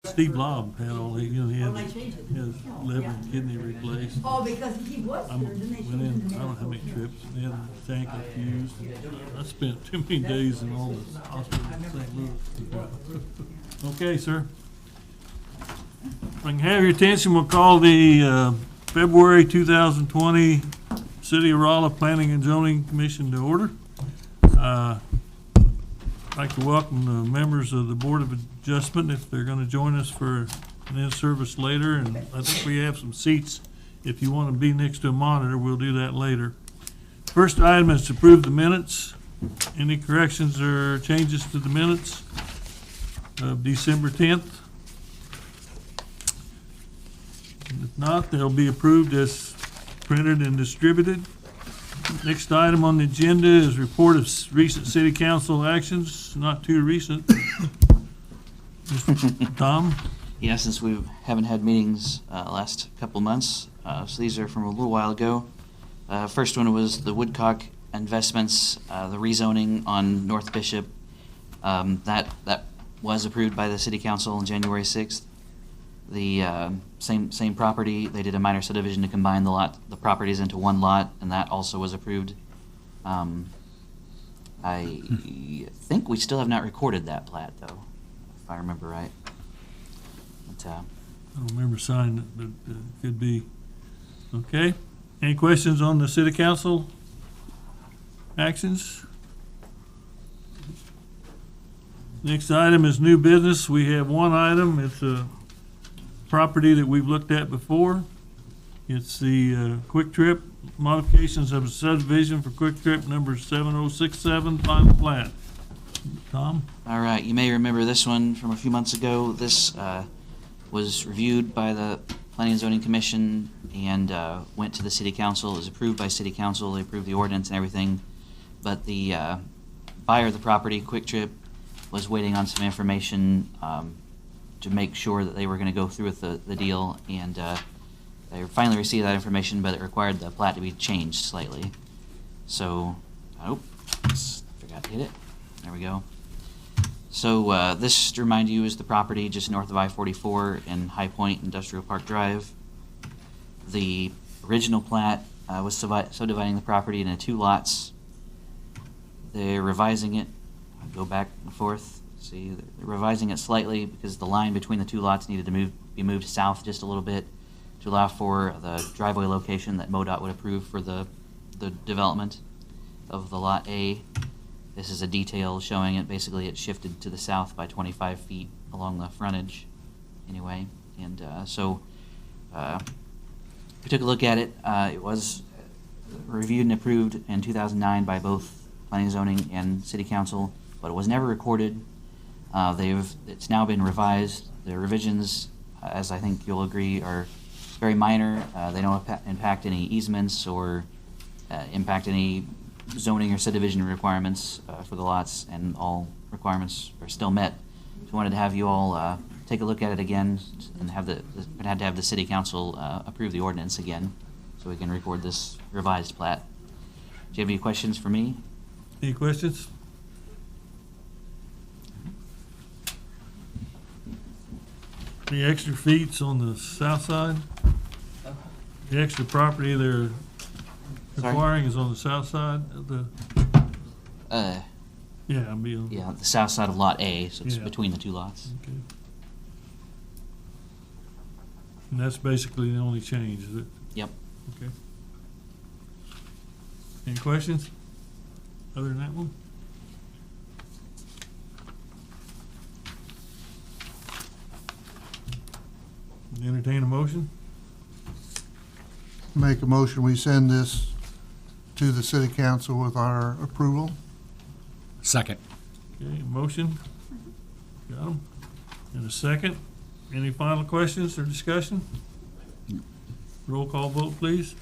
Steve Lobb had all, he had they changed it. his liver and kidney replaced. Oh, because he was I here, went then they in, changed it. I don't know how many trips, and had the tank infused. I spent too many days in all the hospitals in St. Louis. Okay, sir. If I can have your attention, we'll call the February 2020 City of Rolla Planning and Zoning Commission to order. I'd like to welcome the members of the Board of Adjustment if they're going to join us for an in-service later. And I think we have some seats. If you want to be next to a monitor, we'll do that later. First item is to approve the minutes. Any corrections or changes to the minutes of December 10th? If not, they'll be approved as printed and distributed. Next item on the agenda is report of recent city council actions, not too recent. Mr. Tom? Yeah, since we haven't had meetings last couple months, so these are from a little while ago. First one was the Woodcock Investments, the rezoning on North Bishop. That was approved by the city council on January 6th. The same property, they did a minor subdivision to combine the properties into one lot, and that also was approved. I think we still have not recorded that plat, though, if I remember right. But, I don't remember signing it, but it could be. Okay. Any questions on the city council actions? Next item is new business. We have one item. It's a property that we've looked at before. It's the Quick Trip modifications of a subdivision for Quick Trip number 7067 final plat. Tom? all right, you may remember this one from a few months ago. This was reviewed by the Planning and Zoning Commission and went to the City Council. It was approved by City Council. They approved the ordinance and everything. But the buyer of the property, Quick Trip, was waiting on some information to make sure that they were going to go through with the deal. And they finally received that information, but it required the plat to be changed slightly. So, forgot to hit it. There we go. So this, to remind you, is the property just north of I-44 in High Point Industrial Park Drive. The original plat was subdividing the property into 2 lots. They're revising it. I'll go back and forth. See, they're revising it slightly because the line between the 2 lots needed to be moved south just a little bit to allow for the driveway location that MoDOT would approve for the development of the Lot A. This is a detail showing it. Basically, it shifted to the south by 25 feet along the frontage anyway. And so we took a look at it. It was reviewed and approved in 2009 by both Planning and Zoning and City Council, but it was never recorded. It's now been revised. The revisions, as I think you'll agree, are very minor. They don't impact any easements or impact any zoning or subdivision requirements for the lots, and all requirements are still met. So I wanted to have you all take a look at it again and had to have the City Council approve the ordinance again so we can record this revised plat. Do you have any questions for me? Any questions? The extra feet's on the south side? The extra property they're Sorry? acquiring is on the south side of the, yeah, I'm being. Yeah, the south side of Lot A, so it's Yeah. between the 2 lots. Okay. And that's basically the only change, is it? Yep. Okay. Any questions other than that one? Entertain a motion? Make a motion, we send this to the city council with our approval. Second. Okay, motion. Got 'em. And a second. Any final questions or discussion? Roll call vote, please.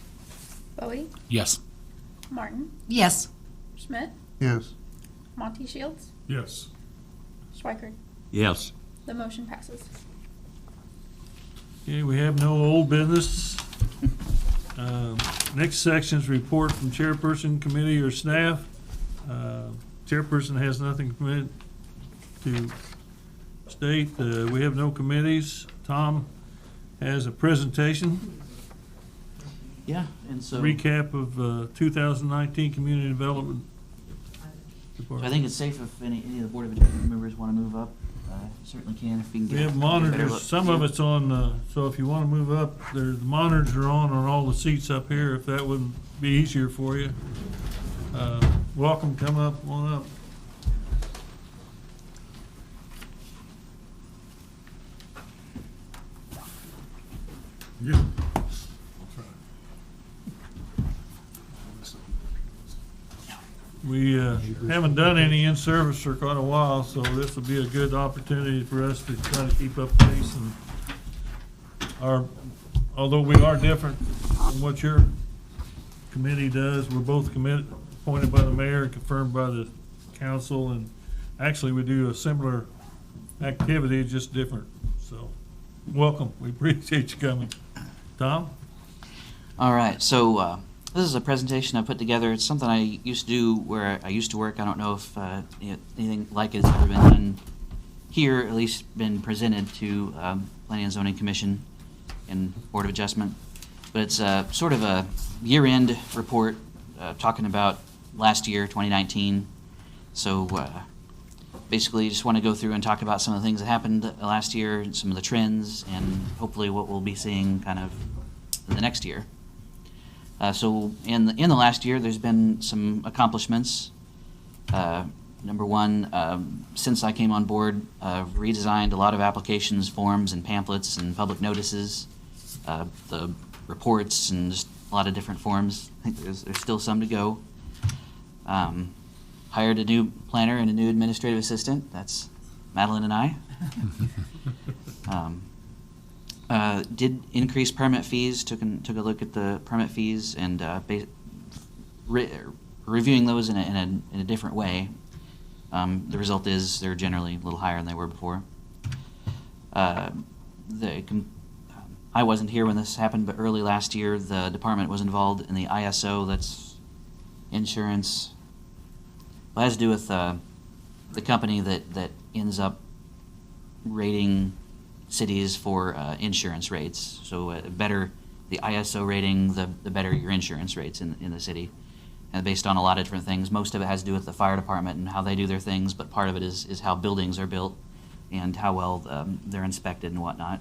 Bowie, Yes. Martin, Yes. Schmidt, Yes. Monty Shields, Yes. Schweikert. Yes. The motion passes. Okay, we have no old business. Next section is report from chairperson, committee, or staff. Chairperson has nothing to State, we have no committees. Tom has a presentation, Yeah, and so recap of 2019 Community Development I Department. think it's safe if any of the Board of Education members want to move up. Certainly can if we can get. We have get a better monitors, look. some of it's on, so if you want to move up, the monitors are on all the seats up here, if that would be easier for you. Welcome, come up, on up. Yeah. We haven't done any in-service for quite a while, so this will be a good opportunity for us to try to keep up pace. And although we are different from what your committee does, we're both appointed by the mayor and confirmed by the council, and actually we do a similar activity, just different. So, welcome. We appreciate you coming. Tom? All right, so this is a presentation I put together. It's something I used to do where I used to work. I don't know if anything like it has ever been done here, at least been presented to Planning and Zoning Commission and Board of Adjustment. But it's sort of a year-end report talking about last year, 2019. So basically, just want to go through and talk about some of the things that happened last year, some of the trends, and hopefully what we'll be seeing kind of in the next year. So in the last year, there's been some accomplishments. Number one, since I came on board, redesigned a lot of applications, forms, and pamphlets, and public notices, the reports, and just a lot of different forms. I think there's still some to go. Hired a new planner and a new administrative assistant. That's Madeline and I. Did increase permit fees, took a look at the permit fees and reviewing those in a different way. The result is they're generally a little higher than they were before. I wasn't here when this happened, but early last year the department was involved in the ISO, that's insurance. Well, it has to do with the company that ends up rating cities for insurance rates. So better the ISO rating, the better your insurance rates in the city. And based on a lot of different things. Most of it has to do with the fire department and how they do their things, but part of it is how buildings are built and how well they're inspected and whatnot.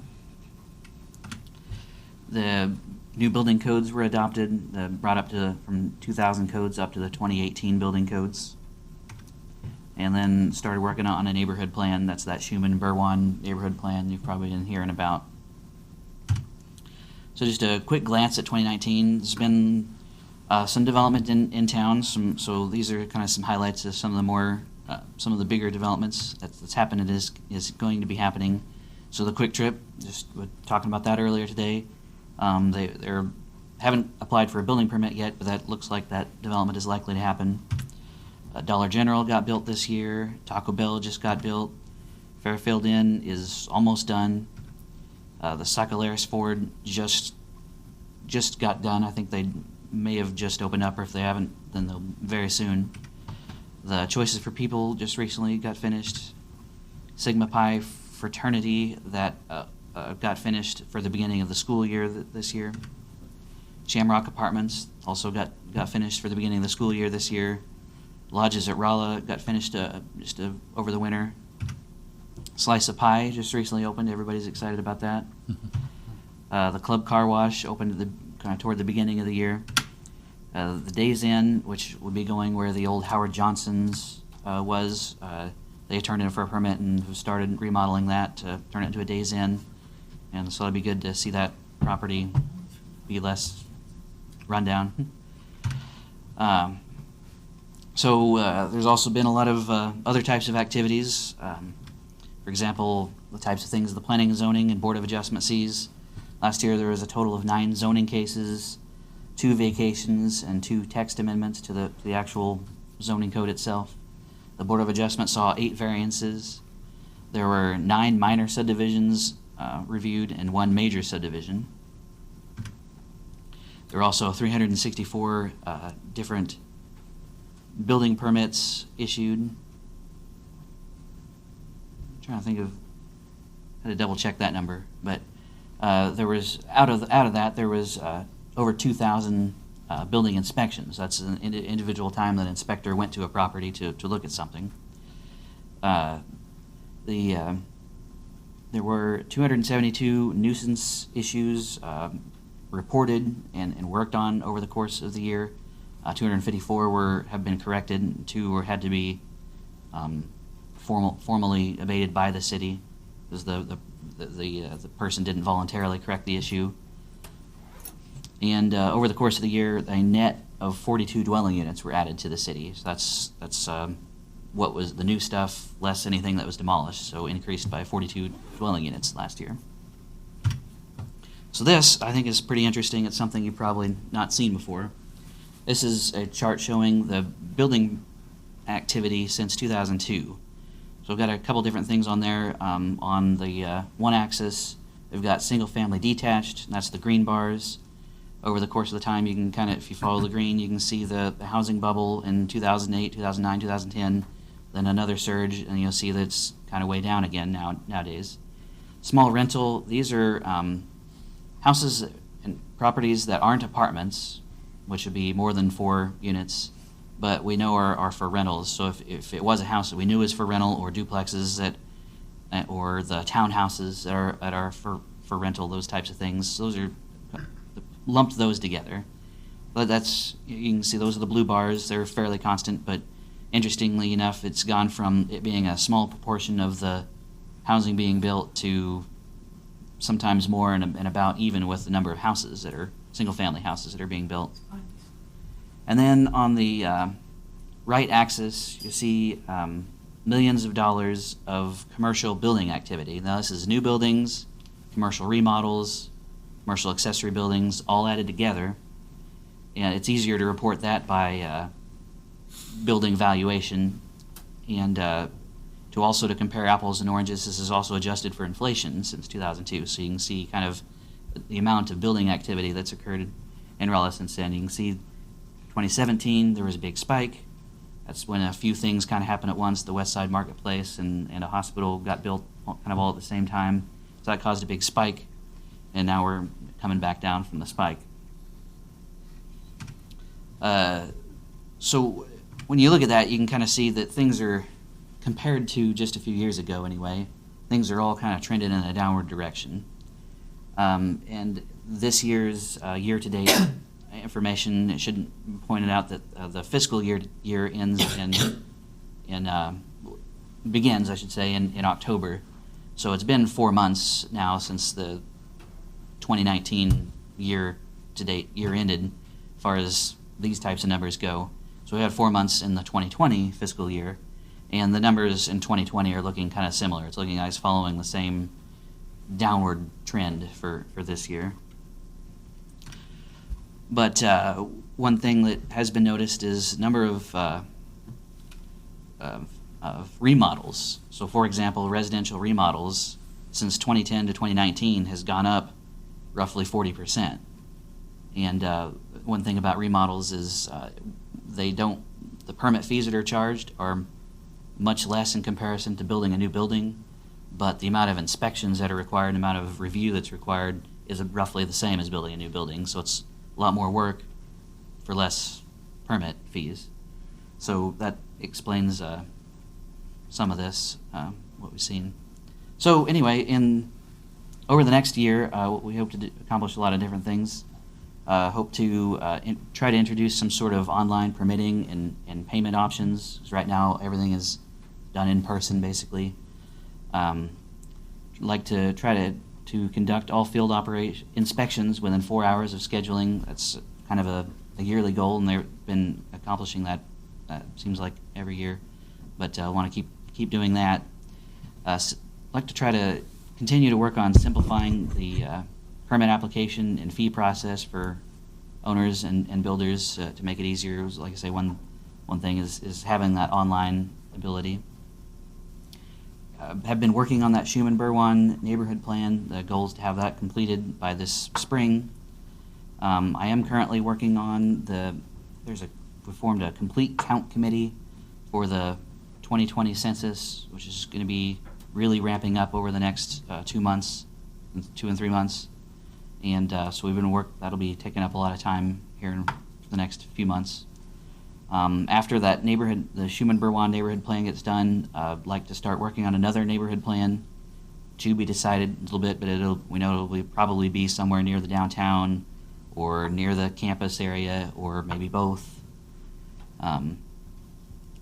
The new building codes were adopted, brought up to from 2000 codes up to the 2018 building codes. And then started working on a neighborhood plan. That's that Schumann-Berwan neighborhood plan you've probably been hearing about. So just a quick glance at 2019. There's been some development in town. So these are kind of some highlights of some of the more, some of the bigger developments that's happened and is going to be happening. So the Quick Trip, just talking about that earlier today. They haven't applied for a building permit yet, but that looks like that development is likely to happen. Dollar General got built this year. Taco Bell just got built. Fairfield Inn is almost done. The Socalaris Ford just got done. I think they may have just opened up, or if they haven't, then they'll very soon. The Choices for People just recently got finished. Sigma Pi Fraternity that got finished for the beginning of the school year this year. Shamrock Apartments also got finished for the beginning of the school year this year. Lodges at Rolla got finished over the winter. Slice of Pie just recently opened. Everybody's excited about that. The Club Car Wash opened kind of toward the beginning of the year. The Days Inn, which would be going where the old Howard Johnson's was, they turned in for a permit and have started remodeling that to turn it into a Days Inn. And so it'd be good to see that property be less rundown. So there's also been a lot of other types of activities. For example, the types of things the Planning and Zoning and Board of Adjustment sees. Last year there was a total of 9 zoning cases, 2 vacations, and 2 text amendments to the actual zoning code itself. The Board of Adjustment saw 8 variances. There were 9 minor subdivisions reviewed and 1 major subdivision. There were also 364 different building permits issued. I'm trying to think of had to double check that number, but there was out of that there was over 2,000 building inspections. That's an individual time that an inspector went to a property to look at something. There were 272 nuisance issues reported and worked on over the course of the year. 254 have been corrected, and 2 had to be formally abated by the city because the person didn't voluntarily correct the issue. And over the course of the year, a net of 42 dwelling units were added to the city. So that's what was the new stuff, less anything that was demolished. So increased by 42 dwelling units last year. So this, I think, is pretty interesting. It's something you've probably not seen before. This is a chart showing the building activity since 2002. So we've got a couple different things on there. On the one axis, we've got single-family detached, and that's the green bars. Over the course of the time, you can kind of, if you follow the green, you can see the housing bubble in 2008, 2009, 2010, then another surge, and you'll see that it's kind of way down again nowadays. Small rental, these are houses and properties that aren't apartments, which would be more than 4 units, but we know are for rentals. So if it was a house that we knew was for rental, or duplexes or the townhouses that are for rental, those types of things, those are lumped those together. But you can see those are the blue bars. They're fairly constant, but interestingly enough, it's gone from it being a small proportion of the housing being built to sometimes more and about even with the number of houses that are single-family houses that are being built. And then on the right axis, you see millions of dollars of commercial building activity. Now this is new buildings, commercial remodels, commercial accessory buildings, all added together. And it's easier to report that by building valuation, and to compare apples and oranges. This is also adjusted for inflation since 2002, so you can see kind of the amount of building activity that's occurred in Rolla since then. You can see 2017 there was a big spike. That's when a few things kind of happened at once. The West Side Marketplace and a hospital got built kind of all at the same time, so that caused a big spike, and now we're coming back down from the spike. So when you look at that, you can kind of see that things are, compared to just a few years ago anyway, things are all kind of trending in a downward direction. And this year's year-to-date information, it should be pointed out that the fiscal year ends begins, I should say, in October. So it's been 4 months now since the 2019 year ended, as far as these types of numbers go. So we had 4 months in the 2020 fiscal year, and the numbers in 2020 are looking kind of similar. It's looking like it's following the same downward trend for this year. But one thing that has been noticed is number of remodels. So for example, residential remodels since 2010 to 2019 has gone up roughly 40%. And one thing about remodels is the permit fees that are charged are much less in comparison to building a new building, but the amount of inspections that are required, the amount of review that's required is roughly the same as building a new building. So it's a lot more work for less permit fees. So that explains some of this, what we've seen. So anyway, over the next year, we hope to accomplish a lot of different things. Hope to try to introduce some sort of online permitting and payment options, because right now everything is done in person basically. Like to try to conduct all field inspections within 4 hours of scheduling. That's kind of a yearly goal, and they've been accomplishing that, seems like every year. But I want to keep doing that. Like to try to continue to work on simplifying the permit application and fee process for owners and builders to make it easier. Like I say, one thing is having that online ability. Have been working on that Schumann-Berwan neighborhood plan. The goal is to have that completed by this spring. I am currently working on we formed a complete count committee for the 2020 census, which is going to be really ramping up over the next 2 months, 2 and 3 months. And so we've been that'll be taking up a lot of time here in the next few months. After that neighborhood, the Schumann-Berwan neighborhood plan gets done, I'd like to start working on another neighborhood plan to be decided a little bit, but we know it'll probably be somewhere near the downtown or near the campus area, or maybe both.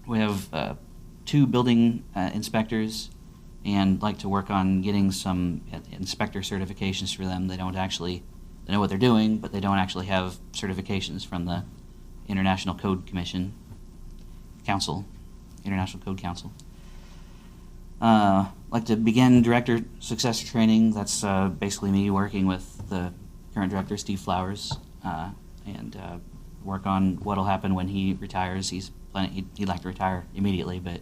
We have 2 building inspectors, and like to work on getting some inspector certifications for them. They know what they're doing, but they don't actually have certifications from the International Code Council. Like to begin director successor training. That's basically me working with the current director, Steve Flowers, and work on what'll happen when he retires. He'd like to retire immediately, but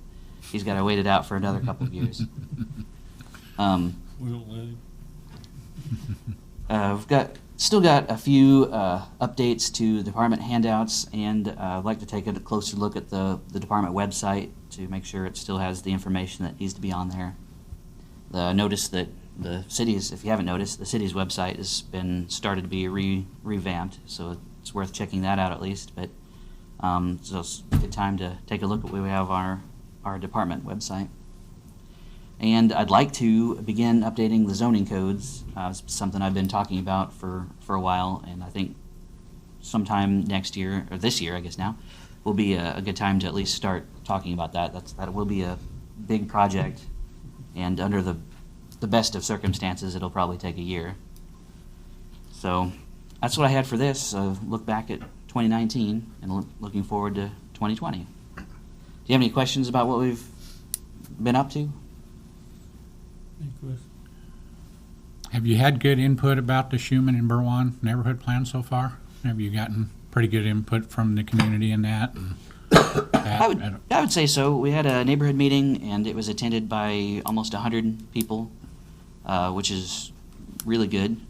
he's got to wait it out for another couple of years. We don't let him. We've still got a few updates to department handouts, and I'd like to take a closer look at the department website to make sure it still has the information that needs to be on there. Notice that the city's, if you haven't noticed, the city's website has been started to be revamped, so it's worth checking that out at least. But so it's a good time to take a look at what we have on our department website. And I'd like to begin updating the zoning codes. It's something I've been talking about for a while, and I think sometime next year, or this year I guess now, will be a good time to at least start talking about that. That will be a big project, and under the best of circumstances, it'll probably take a year. So that's what I had for this. Look back at 2019 and looking forward to 2020. Do you have any questions about what we've been up to? Any questions? Have you had good input about the Schumann and Berwan neighborhood plan so far? Have you gotten pretty good input from the community in that? I would say so. We had a neighborhood meeting, and it was attended by almost 100 people, which is really good.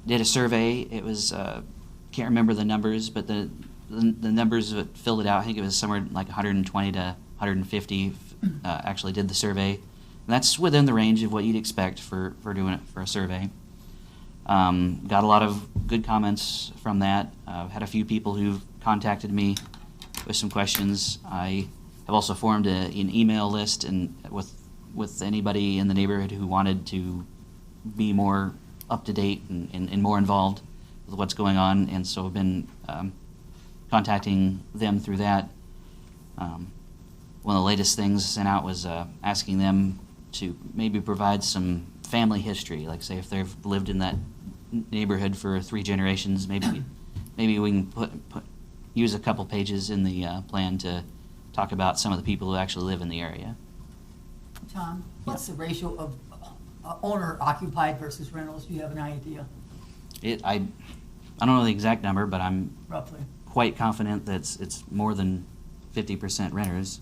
Did a survey. It was can't remember the numbers, but the numbers that filled it out, I think it was somewhere like 120 to 150 actually did the survey. And that's within the range of what you'd expect for doing it for a survey. Got a lot of good comments from that. Had a few people who've contacted me with some questions. I have also formed an email list and with anybody in the neighborhood who wanted to be more up to date and more involved with what's going on, and so I've been contacting them through that. One of the latest things sent out was asking them to maybe provide some family history, like say if they've lived in that neighborhood for 3 generations, maybe we can use a couple pages in the plan to talk about some of the people who actually live in the area. Tom, what's the ratio of owner occupied versus rentals? Do you have an idea? I don't know the exact number, but I'm Roughly. quite confident that it's more than 50% renters.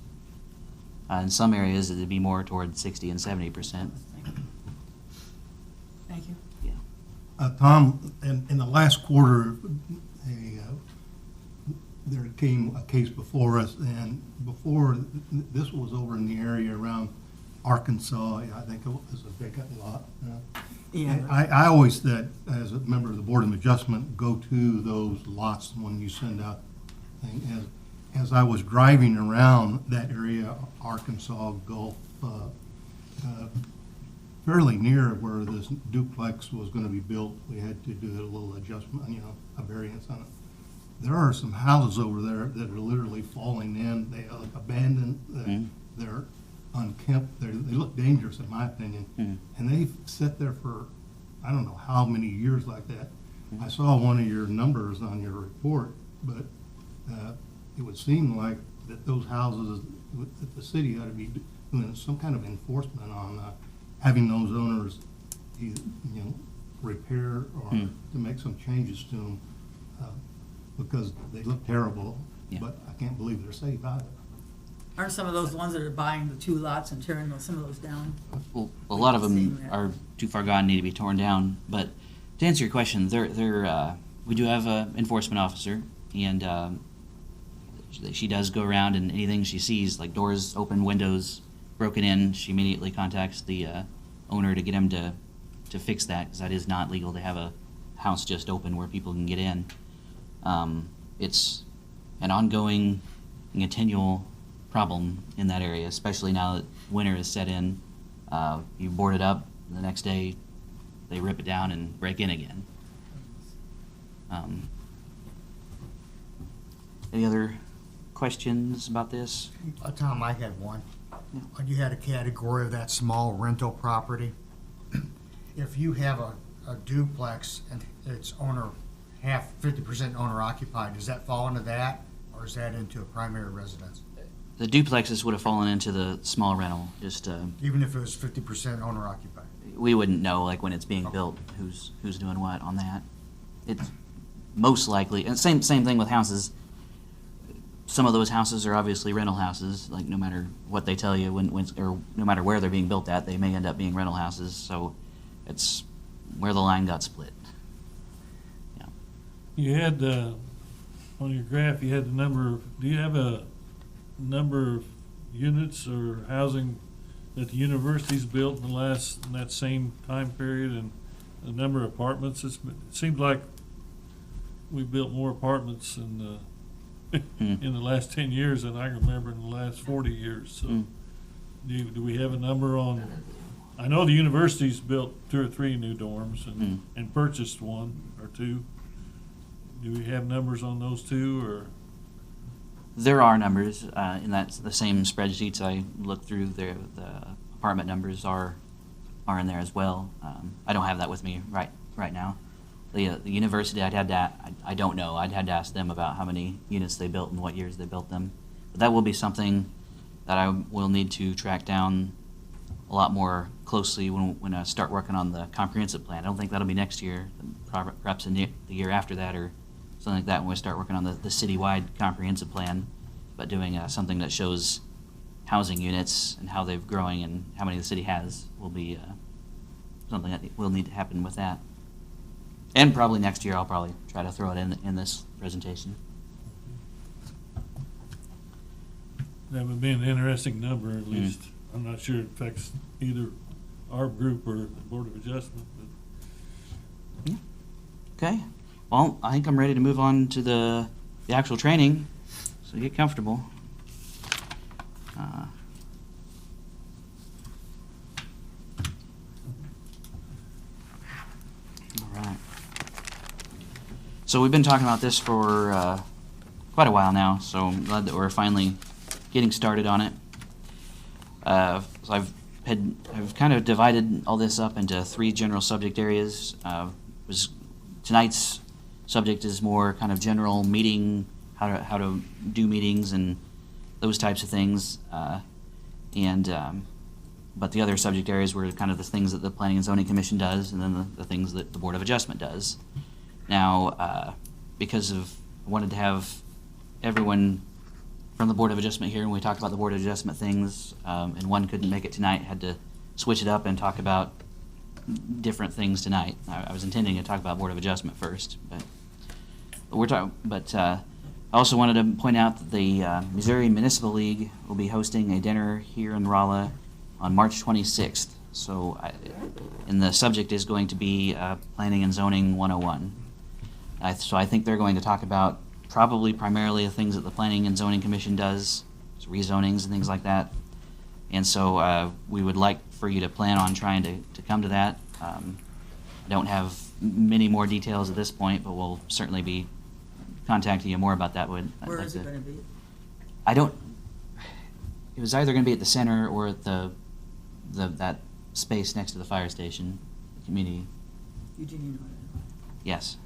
In some areas, it'd be more toward 60 and 70%. Thank you. Yeah. Tom, in the last quarter, there came a case before us, and before, this was over in the area around Arkansas. I think it was a vacant lot. Yeah. And I always said, as a member of the Board of Adjustment, go to those lots when you send out things. As I was driving around that area, Arkansas, Gulf, fairly near where this duplex was going to be built, we had to do a little adjustment, a variance on it. There are some houses over there that are literally falling in. They are abandoned. They're unkempt. They look dangerous, in my opinion. And they've sat there for, I don't know how many years like that. I saw one of your numbers on your report, but it would seem like that those houses, that the city ought to be doing some kind of enforcement on having those owners, repair or to make some changes to them, because they look terrible. Yeah. But I can't believe they're safe either. Aren't some of those ones that are buying the 2 lots and tearing some of those down? Well, a lot of them Seen that. are too far gone, need to be torn down. But to answer your question, we do have an enforcement officer, and she does go around, and anything she sees, like doors open, windows broken in, she immediately contacts the owner to get him to fix that, because that is not legal to have a house just open where people can get in. It's an ongoing, continual problem in that area, especially now that winter is set in. You board it up, the next day they rip it down and break in again. Any other questions about this? Tom, I had one. You had a category of that small rental property. If you have a duplex and it's 50% owner occupied, does that fall into that, or is that into a primary residence? The duplexes would have fallen into the small rental. Just Even if it was 50% owner occupied? we wouldn't know, like, when it's being built, who's doing what on that. It's most likely, and same thing with houses. Some of those houses are obviously rental houses. Like, no matter what they tell you, or no matter where they're being built at, they may end up being rental houses. So it's where the line got split. Yeah. You had, on your graph, you had the number do you have a number of units or housing that the university's built in that same time period, and the number of apartments? It seems like we built more apartments in the last 10 years than I can remember in the last 40 years. So do we have a number on? I know the university's built 2 or 3 new dorms and purchased 1 or 2. Do we have numbers on those 2, or? There are numbers in the same spreadsheets I looked through. The apartment numbers are in there as well. I don't have that with me right now. The university, I don't know. I'd had to ask them about how many units they built and what years they built them. But that will be something that I will need to track down a lot more closely when I start working on the comprehensive plan. I don't think that'll be next year, perhaps the year after that, or something like that, when we start working on the citywide comprehensive plan. But doing something that shows housing units and how they're growing and how many the city has will be something that will need to happen with that. And probably next year I'll probably try to throw it in this presentation. That would be an interesting number, at least. I'm not sure it affects either our group or the Board of Adjustment. But Okay. Well, I think I'm ready to move on to the actual training. So get comfortable. All right. So we've been talking about this for quite a while now, so I'm glad that we're finally getting started on it. So I've kind of divided all this up into 3 general subject areas. Tonight's subject is more kind of general meeting, how to do meetings and those types of things. But the other subject areas were kind of the things that the Planning and Zoning Commission does, and then the things that the Board of Adjustment does. Now, because I wanted to have everyone from the Board of Adjustment here, and we talked about the Board of Adjustment things, and one couldn't make it tonight, had to switch it up and talk about different things tonight. I was intending to talk about Board of Adjustment first, but I also wanted to point out that the Missouri Municipal League will be hosting a dinner here in Rolla on March 26th. So, and the subject is going to be Planning and Zoning 101. So I think they're going to talk about probably primarily the things that the Planning and Zoning Commission does, so rezonings and things like that. And so we would like for you to plan on trying to come to that. I don't have many more details at this point, but we'll certainly be contacting you more about that. Where is it going to be? It was either going to be at the center or at that space next to the fire station, the community. Eugene. Yes.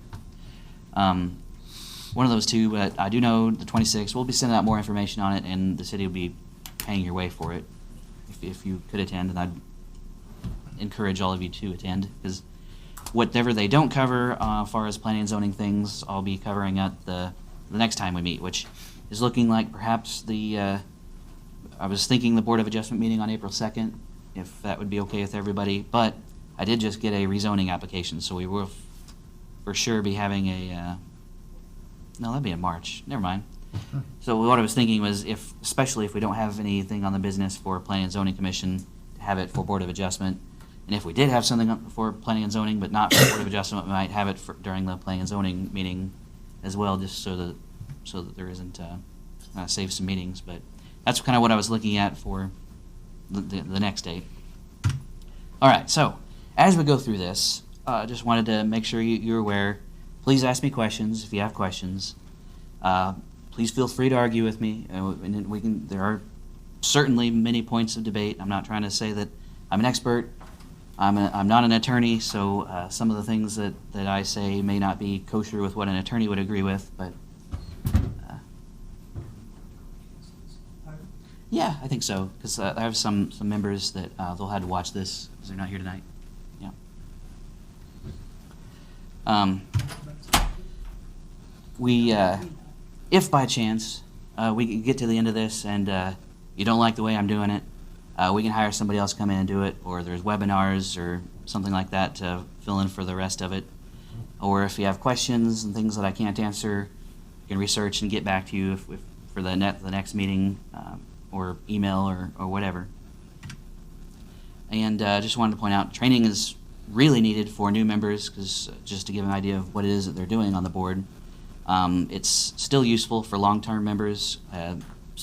One of those 2, but I do know the 26th. We'll be sending out more information on it, and the city will be paying your way for it if you could attend, and I'd encourage all of you to attend, because whatever they don't cover as far as planning and zoning things, I'll be covering at the next time we meet, which is looking like perhaps I was thinking the Board of Adjustment meeting on April 2nd, if that would be okay with everybody, but I did just get a rezoning application, so we will for sure be having no, that'd be in March. Never mind. So what I was thinking was especially if we don't have anything on the business for Planning and Zoning Commission, to have it for Board of Adjustment. And if we did have something for Planning and Zoning, but not for Board of Adjustment, we might have it during the Planning and Zoning meeting as well, just so that there isn't, save some meetings. But that's kind of what I was looking at for the next date. All right, so as we go through this, just wanted to make sure you're aware. Please ask me questions if you have questions. Please feel free to argue with me, and we can. There are certainly many points of debate. I'm not trying to say that I'm an expert. I'm not an attorney, so some of the things that I say may not be kosher with what an attorney would agree with, but yeah, I think so, because I have some members that they'll have to watch this because they're not here tonight. Yeah. If by chance we can get to the end of this and you don't like the way I'm doing it, we can hire somebody else to come in and do it, or there's webinars or something like that to fill in for the rest of it. Or if you have questions and things that I can't answer, you can research and get back to you for the next meeting, or email or whatever. And just wanted to point out, training is really needed for new members, because just to give an idea of what it is that they're doing on the board. It's still useful for long-term members.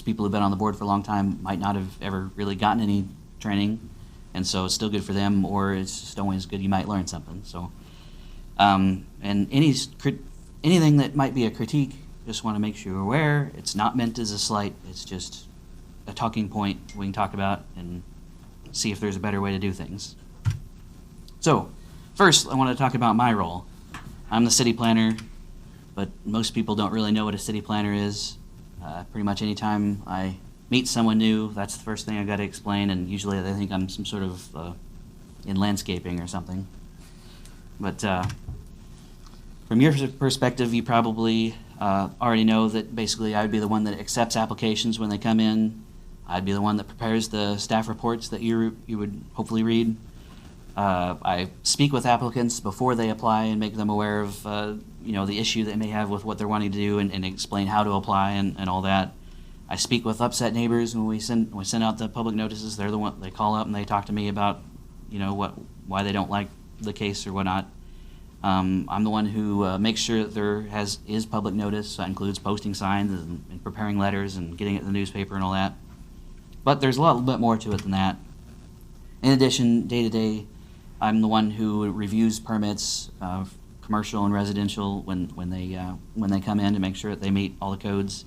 People who've been on the board for a long time might not have ever really gotten any training, and so it's still good for them, or it's just always good you might learn something. So, and anything that might be a critique, just want to make sure you're aware, it's not meant as a slight, it's just a talking point we can talk about and see if there's a better way to do things. So, first I want to talk about my role. I'm the city planner, but most people don't really know what a city planner is. Pretty much any time I meet someone new, that's the first thing I've got to explain, and usually they think I'm some sort of in landscaping or something. But from your perspective, you probably already know that basically I would be the one that accepts applications when they come in. I'd be the one that prepares the staff reports that you would hopefully read. I speak with applicants before they apply and make them aware of the issue they may have with what they're wanting to do, and explain how to apply and all that. I speak with upset neighbors when we send out the public notices. They're the one they call up and they talk to me about why they don't like the case or whatnot. I'm the one who makes sure that there is public notice. That includes posting signs and preparing letters and getting it in the newspaper and all that. But there's a little bit more to it than that. In addition, day to day, I'm the one who reviews permits, commercial and residential, when they come in, to make sure that they meet all the codes.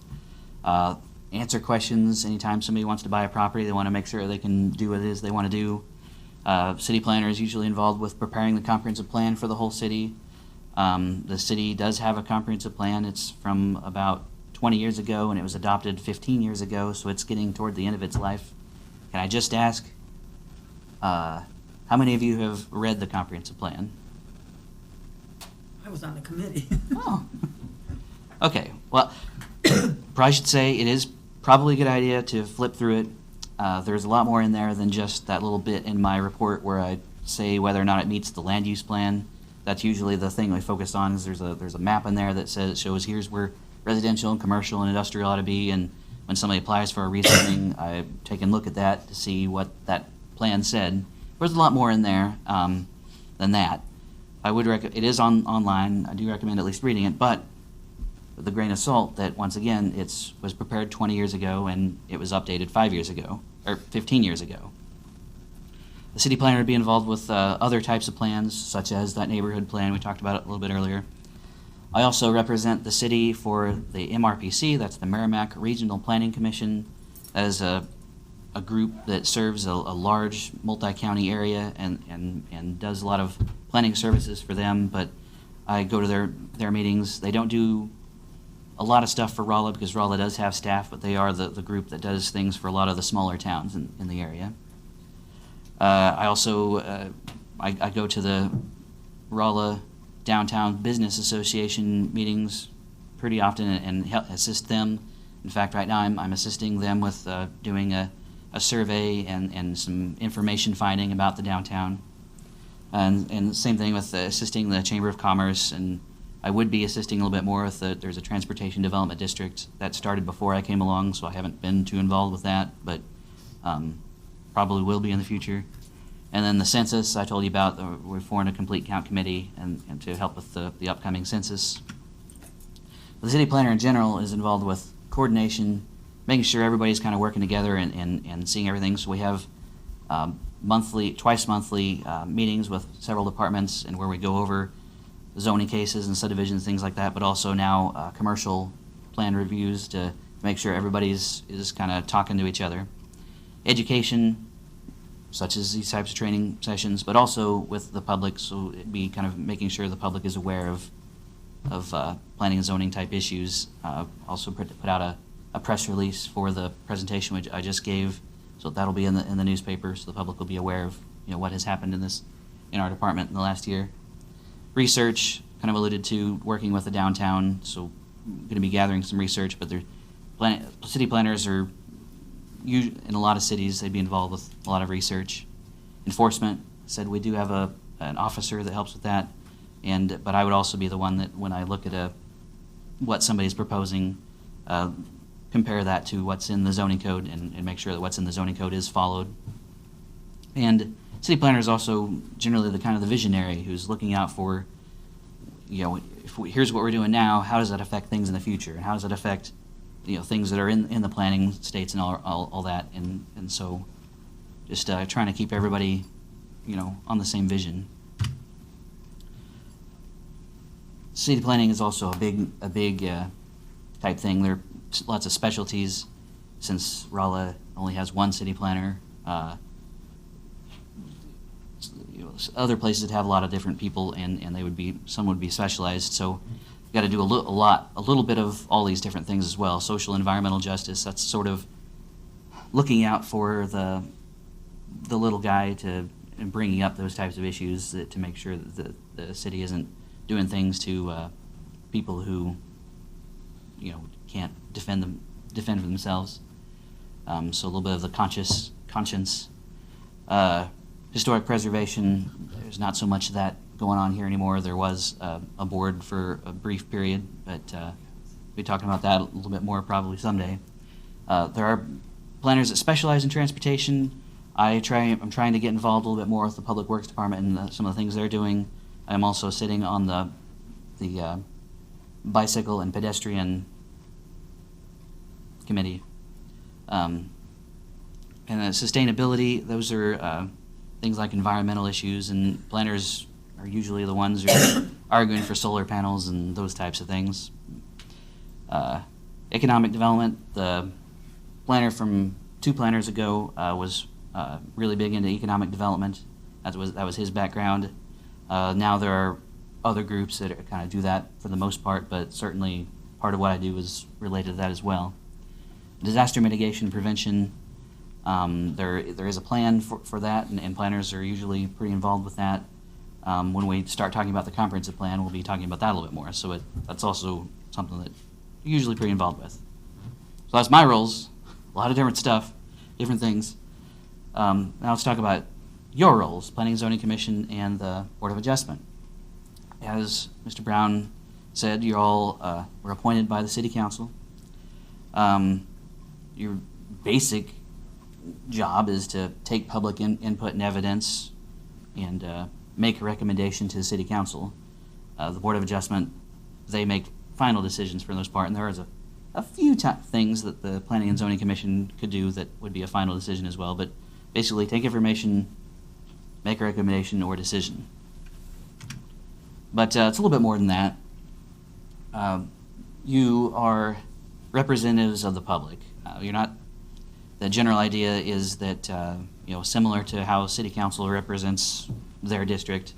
Answer questions anytime somebody wants to buy a property. They want to make sure they can do what it is they want to do. City planner is usually involved with preparing the comprehensive plan for the whole city. The city does have a comprehensive plan. It's from about 20 years ago, and it was adopted 15 years ago, so it's getting toward the end of its life. Can I just ask, how many of you have read the comprehensive plan? I was on the committee. Oh. Okay, well, probably should say it is probably a good idea to flip through it. There's a lot more in there than just that little bit in my report where I say whether or not it meets the land use plan. That's usually the thing we focus on. Is there's a map in there that shows here's where residential and commercial and industrial ought to be, and when somebody applies for a rezoning, I take a look at that to see what that plan said. There's a lot more in there than that. I would it is online. I do recommend at least reading it, but with a grain of salt that, once again, it was prepared 20 years ago and it was updated 5 years ago, or 15 years ago. The city planner would be involved with other types of plans, such as that neighborhood plan we talked about a little bit earlier. I also represent the city for the MRPC, that's the Merrimack Regional Planning Commission. That is a group that serves a large multi-county area and does a lot of planning services for them, but I go to their meetings. They don't do a lot of stuff for Rolla, because Rolla does have staff, but they are the group that does things for a lot of the smaller towns in the area. I also I go to the Rolla Downtown Business Association meetings pretty often and help assist them. In fact, right now I'm assisting them with doing a survey and some information finding about the downtown. And same thing with assisting the Chamber of Commerce and I would be assisting a little bit more with there's a transportation development district that started before I came along, so I haven't been too involved with that, but probably will be in the future. And then the census, I told you about, we're forming a complete count committee and to help with the upcoming census. The city planner in general is involved with coordination, making sure everybody's kind of working together and seeing everything. So we have twice monthly meetings with several departments, and where we go over zoning cases and subdivisions, things like that, but also now commercial plan reviews to make sure everybody's is kind of talking to each other. Education, such as these types of training sessions, but also with the public, so it'd be kind of making sure the public is aware of planning and zoning type issues. Also put out a press release for the presentation which I just gave, so that'll be in the newspaper, so the public will be aware of what has happened in our department in the last year. Research, kind of alluded to, working with the downtown, so going to be gathering some research, but city planners are in a lot of cities, they'd be involved with a lot of research. Enforcement, said we do have an officer that helps with that, but I would also be the one that when I look at what somebody's proposing, compare that to what's in the zoning code and make sure that what's in the zoning code is followed. And city planner is also generally the kind of the visionary who's looking out for, here's what we're doing now, how does that affect things in the future, and how does that affect things that are in the planning states and all that, and so just trying to keep everybody on the same vision. City planning is also a big type thing. There are lots of specialties, since Rolla only has one city planner. Other places that have a lot of different people, and some would be specialized, so got to do a little bit of all these different things as well. Social, environmental justice, that's sort of looking out for the little guy and bringing up those types of issues to make sure that the city isn't doing things to people who can't defend for themselves. So a little bit of the conscience. Historic preservation, there's not so much of that going on here anymore. There was a board for a brief period, but we'll be talking about that a little bit more probably someday. There are planners that specialize in transportation. I'm trying to get involved a little bit more with the Public Works Department and some of the things they're doing. I'm also sitting on the bicycle and pedestrian committee. And sustainability, those are things like environmental issues, and planners are usually the ones who are arguing for solar panels and those types of things. Economic development, the planner from 2 planners ago was really big into economic development. That was his background. Now there are other groups that kind of do that for the most part, but certainly part of what I do is related to that as well. Disaster mitigation prevention, there is a plan for that, and planners are usually pretty involved with that. When we start talking about the comprehensive plan, we'll be talking about that a little bit more. So that's also something that you're usually pretty involved with. So that's my roles, a lot of different stuff, different things. Now let's talk about your roles, Planning and Zoning Commission and the Board of Adjustment. As Mr. Brown said, you all were appointed by the City Council. Your basic job is to take public input and evidence and make a recommendation to the City Council. The Board of Adjustment, they make final decisions for the most part, and there is a few things that the Planning and Zoning Commission could do that would be a final decision as well, but basically take information, make a recommendation or decision. But it's a little bit more than that. You are representatives of the public. The general idea is that, similar to how City Council represents their district,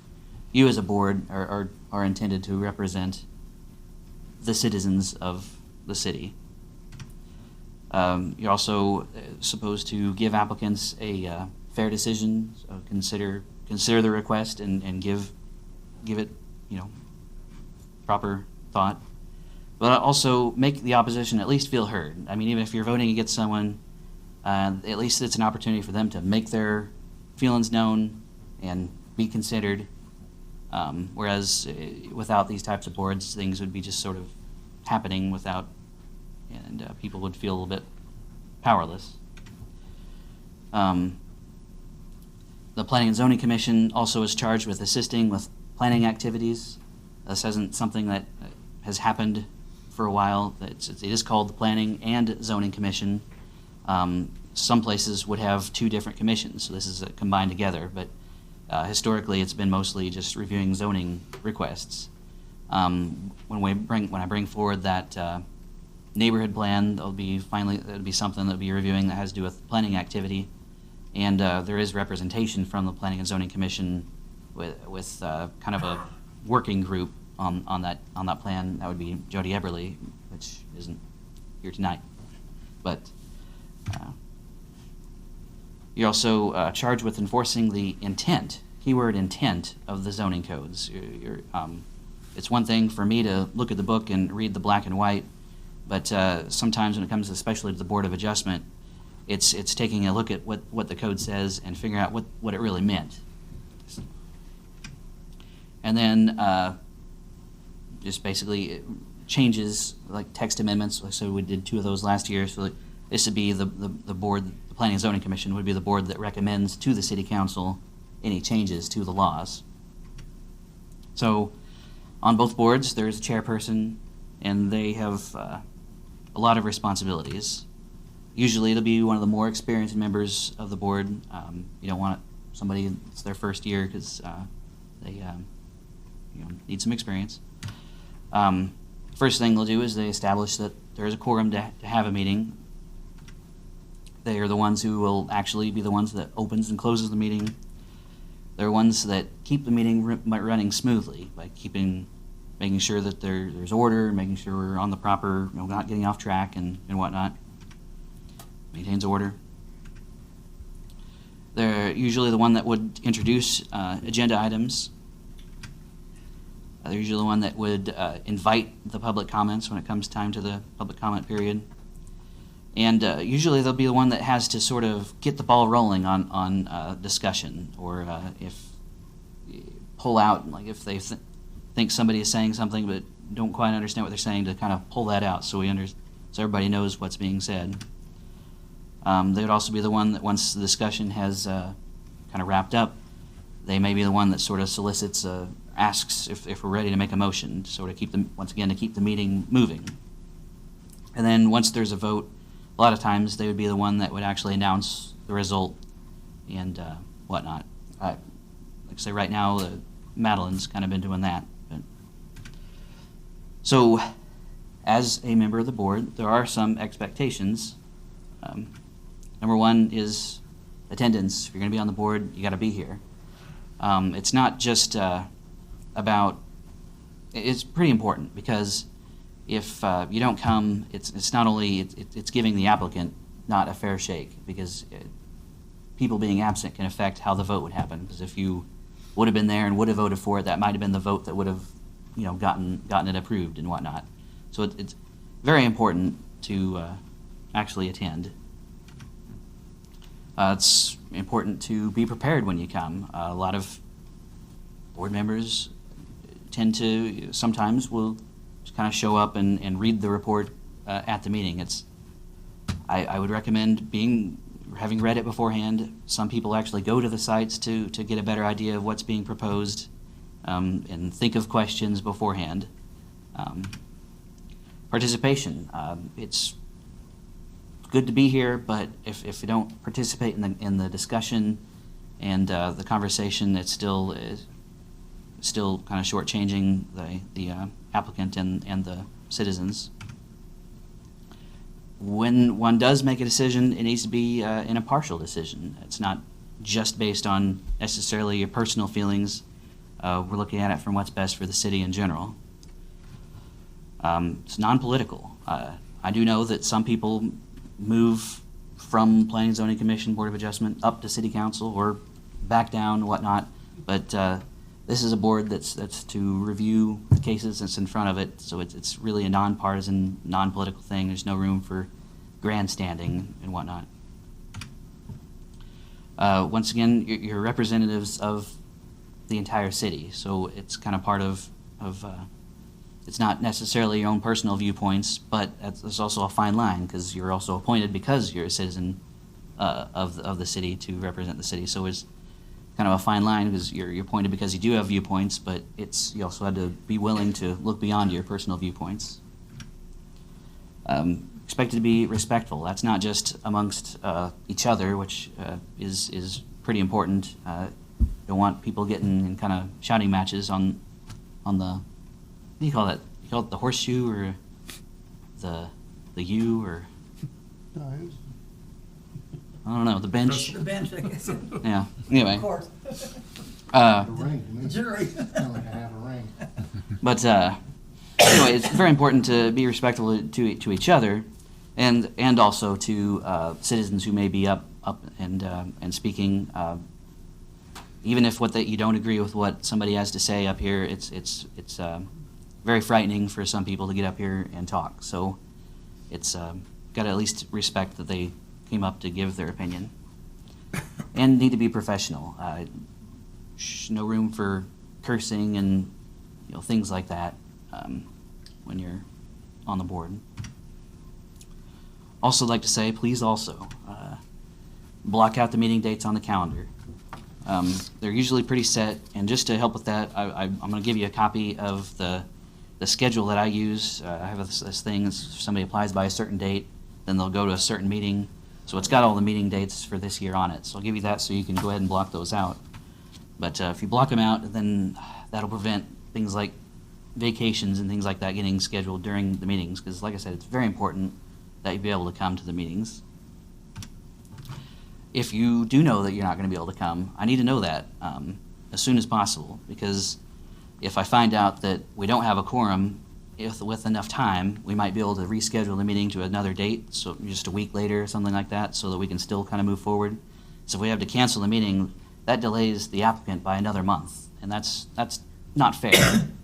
you as a board are intended to represent the citizens of the city. You're also supposed to give applicants a fair decision, so consider the request and give it, proper thought. But also make the opposition at least feel heard. I mean, even if you're voting against someone, at least it's an opportunity for them to make their feelings known and be considered. Whereas without these types of boards, things would be just sort of happening without, and people would feel a little bit powerless. The Planning and Zoning Commission also is charged with assisting with planning activities. This isn't something that has happened for a while. It is called the Planning and Zoning Commission. Some places would have two different commissions, so this is combined together, but historically it's been mostly just reviewing zoning requests. When I bring forward that neighborhood plan, it'll be something that'll be reviewing that has to do with planning activity, and there is representation from the Planning and Zoning Commission with kind of a working group on that plan. That would be Jody Eberly, which isn't here tonight, but you're also charged with enforcing the intent, keyword intent, of the zoning codes. It's one thing for me to look at the book and read the black and white, but sometimes when it comes especially to the Board of Adjustment, it's taking a look at what the code says and figuring out what it really meant. And then just basically changes, like text amendments. So we did 2 of those last year. So this would be the board, the Planning and Zoning Commission would be the board that recommends to the City Council any changes to the laws. So on both boards, there's a chairperson, and they have a lot of responsibilities. Usually it'll be one of the more experienced members of the board. You don't want somebody that's their first year because they need some experience. First thing they'll do is they establish that there is a quorum to have a meeting. They are the ones who will actually be the ones that opens and closes the meeting. They're ones that keep the meeting running smoothly by making sure that there's order, making sure we're on the proper, not getting off track and whatnot. Maintains order. They're usually the one that would introduce agenda items. They're usually the one that would invite the public comments when it comes time to the public comment period. And usually they'll be the one that has to sort of get the ball rolling on discussion, or if pull out, like if they think somebody is saying something but don't quite understand what they're saying, to kind of pull that out so everybody knows what's being said. They would also be the one that once the discussion has kind of wrapped up, they may be the one that sort of solicits, asks if we're ready to make a motion, to sort of keep the meeting moving. And then once there's a vote, a lot of times they would be the one that would actually announce the result and whatnot. Like I say, right now, Madeline's kind of been doing that. So, as a member of the board, there are some expectations. Number one is attendance. If you're going to be on the board, you got to be here. It's not just about. It's pretty important, because if you don't come, it's not only it's giving the applicant not a fair shake, because people being absent can affect how the vote would happen. Because if you would have been there and would have voted for it, that might have been the vote that would have gotten it approved and whatnot. So it's very important to actually attend. It's important to be prepared when you come. A lot of board members sometimes will just kind of show up and read the report at the meeting. I would recommend having read it beforehand. Some people actually go to the sites to get a better idea of what's being proposed, and think of questions beforehand. Participation. It's good to be here, but if you don't participate in the discussion and the conversation, it's still kind of shortchanging the applicant and the citizens. When one does make a decision, it needs to be an impartial decision. It's not just based on necessarily your personal feelings. We're looking at it from what's best for the city in general. It's non-political. I do know that some people move from Planning and Zoning Commission, Board of Adjustment, up to City Council or back down and whatnot, but this is a board that's to review the cases that's in front of it, so it's really a nonpartisan, non-political thing. There's no room for grandstanding and whatnot. Once again, you're representatives of the entire city. So it's kind of part of it's not necessarily your own personal viewpoints, but it's also a fine line because you're also appointed because you're a citizen of the city to represent the city. So it's kind of a fine line because you're appointed because you do have viewpoints, but you also had to be willing to look beyond your personal viewpoints. Expected to be respectful. That's not just amongst each other, which is pretty important. Don't want people getting in kind of shouting matches on the, what do you call that? You call it the horseshoe or the U or I don't know, the bench. The bench, I guess. Yeah. Anyway. Of course. A ring, to me. Jury. Sound like I have a ring. But anyway, it's very important to be respectful to each other, and also to citizens who may be up and speaking. Even if you don't agree with what somebody has to say up here, it's very frightening for some people to get up here and talk. So it's got to at least respect that they came up to give their opinion, and need to be professional. No room for cursing and things like that when you're on the board. Also like to say, please also block out the meeting dates on the calendar. They're usually pretty set, and just to help with that, I'm going to give you a copy of the schedule that I use. I have this thing, if somebody applies by a certain date, then they'll go to a certain meeting. So it's got all the meeting dates for this year on it. So I'll give you that so you can go ahead and block those out. But if you block them out, then that'll prevent things like vacations and things like that getting scheduled during the meetings. Because like I said, it's very important that you be able to come to the meetings. If you do know that you're not going to be able to come, I need to know that as soon as possible. Because if I find out that we don't have a quorum, with enough time, we might be able to reschedule the meeting to another date, so just a week later or something like that, so that we can still kind of move forward. So if we have to cancel the meeting, that delays the applicant by another month, and that's not fair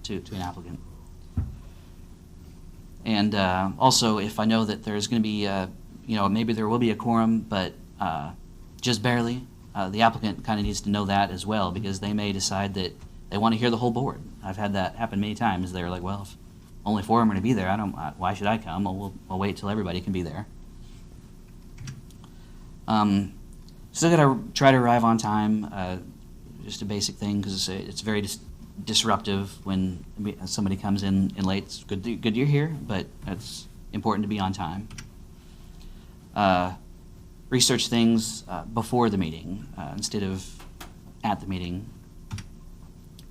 to an applicant. And also, if I know that there's going to be, maybe there will be a quorum, but just barely, the applicant kind of needs to know that as well, because they may decide that they want to hear the whole board. I've had that happen many times. They're like, well, if only 4 are going to be there, why should I come? I'll wait till everybody can be there. Still got to try to arrive on time. Just a basic thing, because it's very disruptive when somebody comes in late. It's good you're here, but it's important to be on time. Research things before the meeting instead of at the meeting.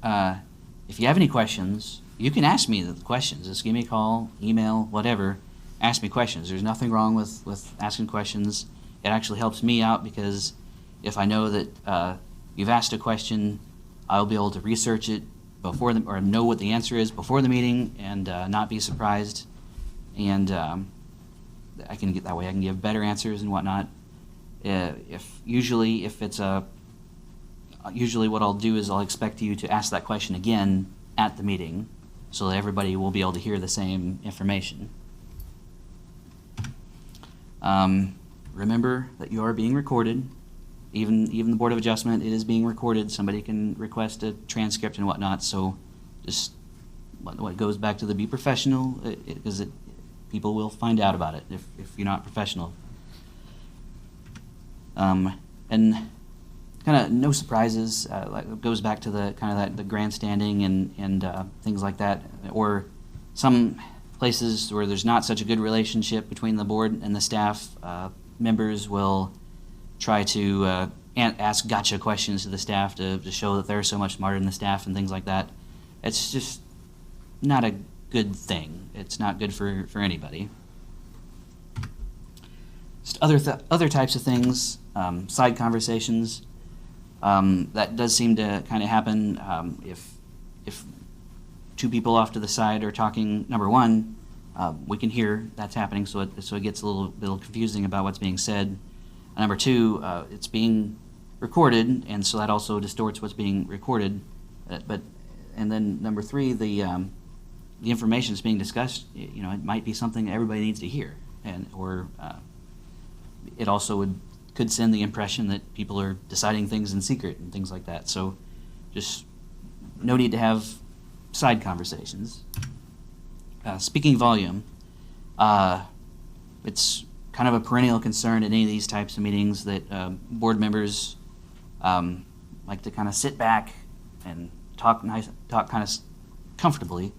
If you have any questions, you can ask me the questions. Just give me a call, email, whatever. Ask me questions. There's nothing wrong with asking questions. It actually helps me out because if I know that you've asked a question, I'll be able to research it or know what the answer is before the meeting and not be surprised. And I can get that way. I can give better answers and whatnot. Usually what I'll do is I'll expect you to ask that question again at the meeting, so that everybody will be able to hear the same information. Remember that you are being recorded. Even the Board of Adjustment, it is being recorded. Somebody can request a transcript and whatnot. So just what goes back to the be professional, because people will find out about it if you're not professional. And kind of no surprises. It goes back to the kind of the grandstanding and things like that, or some places where there's not such a good relationship between the board and the staff. Members will try to ask gotcha questions to the staff to show that they're so much smarter than the staff and things like that. It's just not a good thing. It's not good for anybody. Just other types of things, side conversations. That does seem to kind of happen if 2 people off to the side are talking. Number one, we can hear that's happening, so it gets a little confusing about what's being said. Number 2, it's being recorded, and so that also distorts what's being recorded. And then number 3, the information that's being discussed, it might be something everybody needs to hear, or it also could send the impression that people are deciding things in secret and things like that. So just no need to have side conversations. Speaking volume, it's kind of a perennial concern in any of these types of meetings that board members like to kind of sit back and talk kind of comfortably.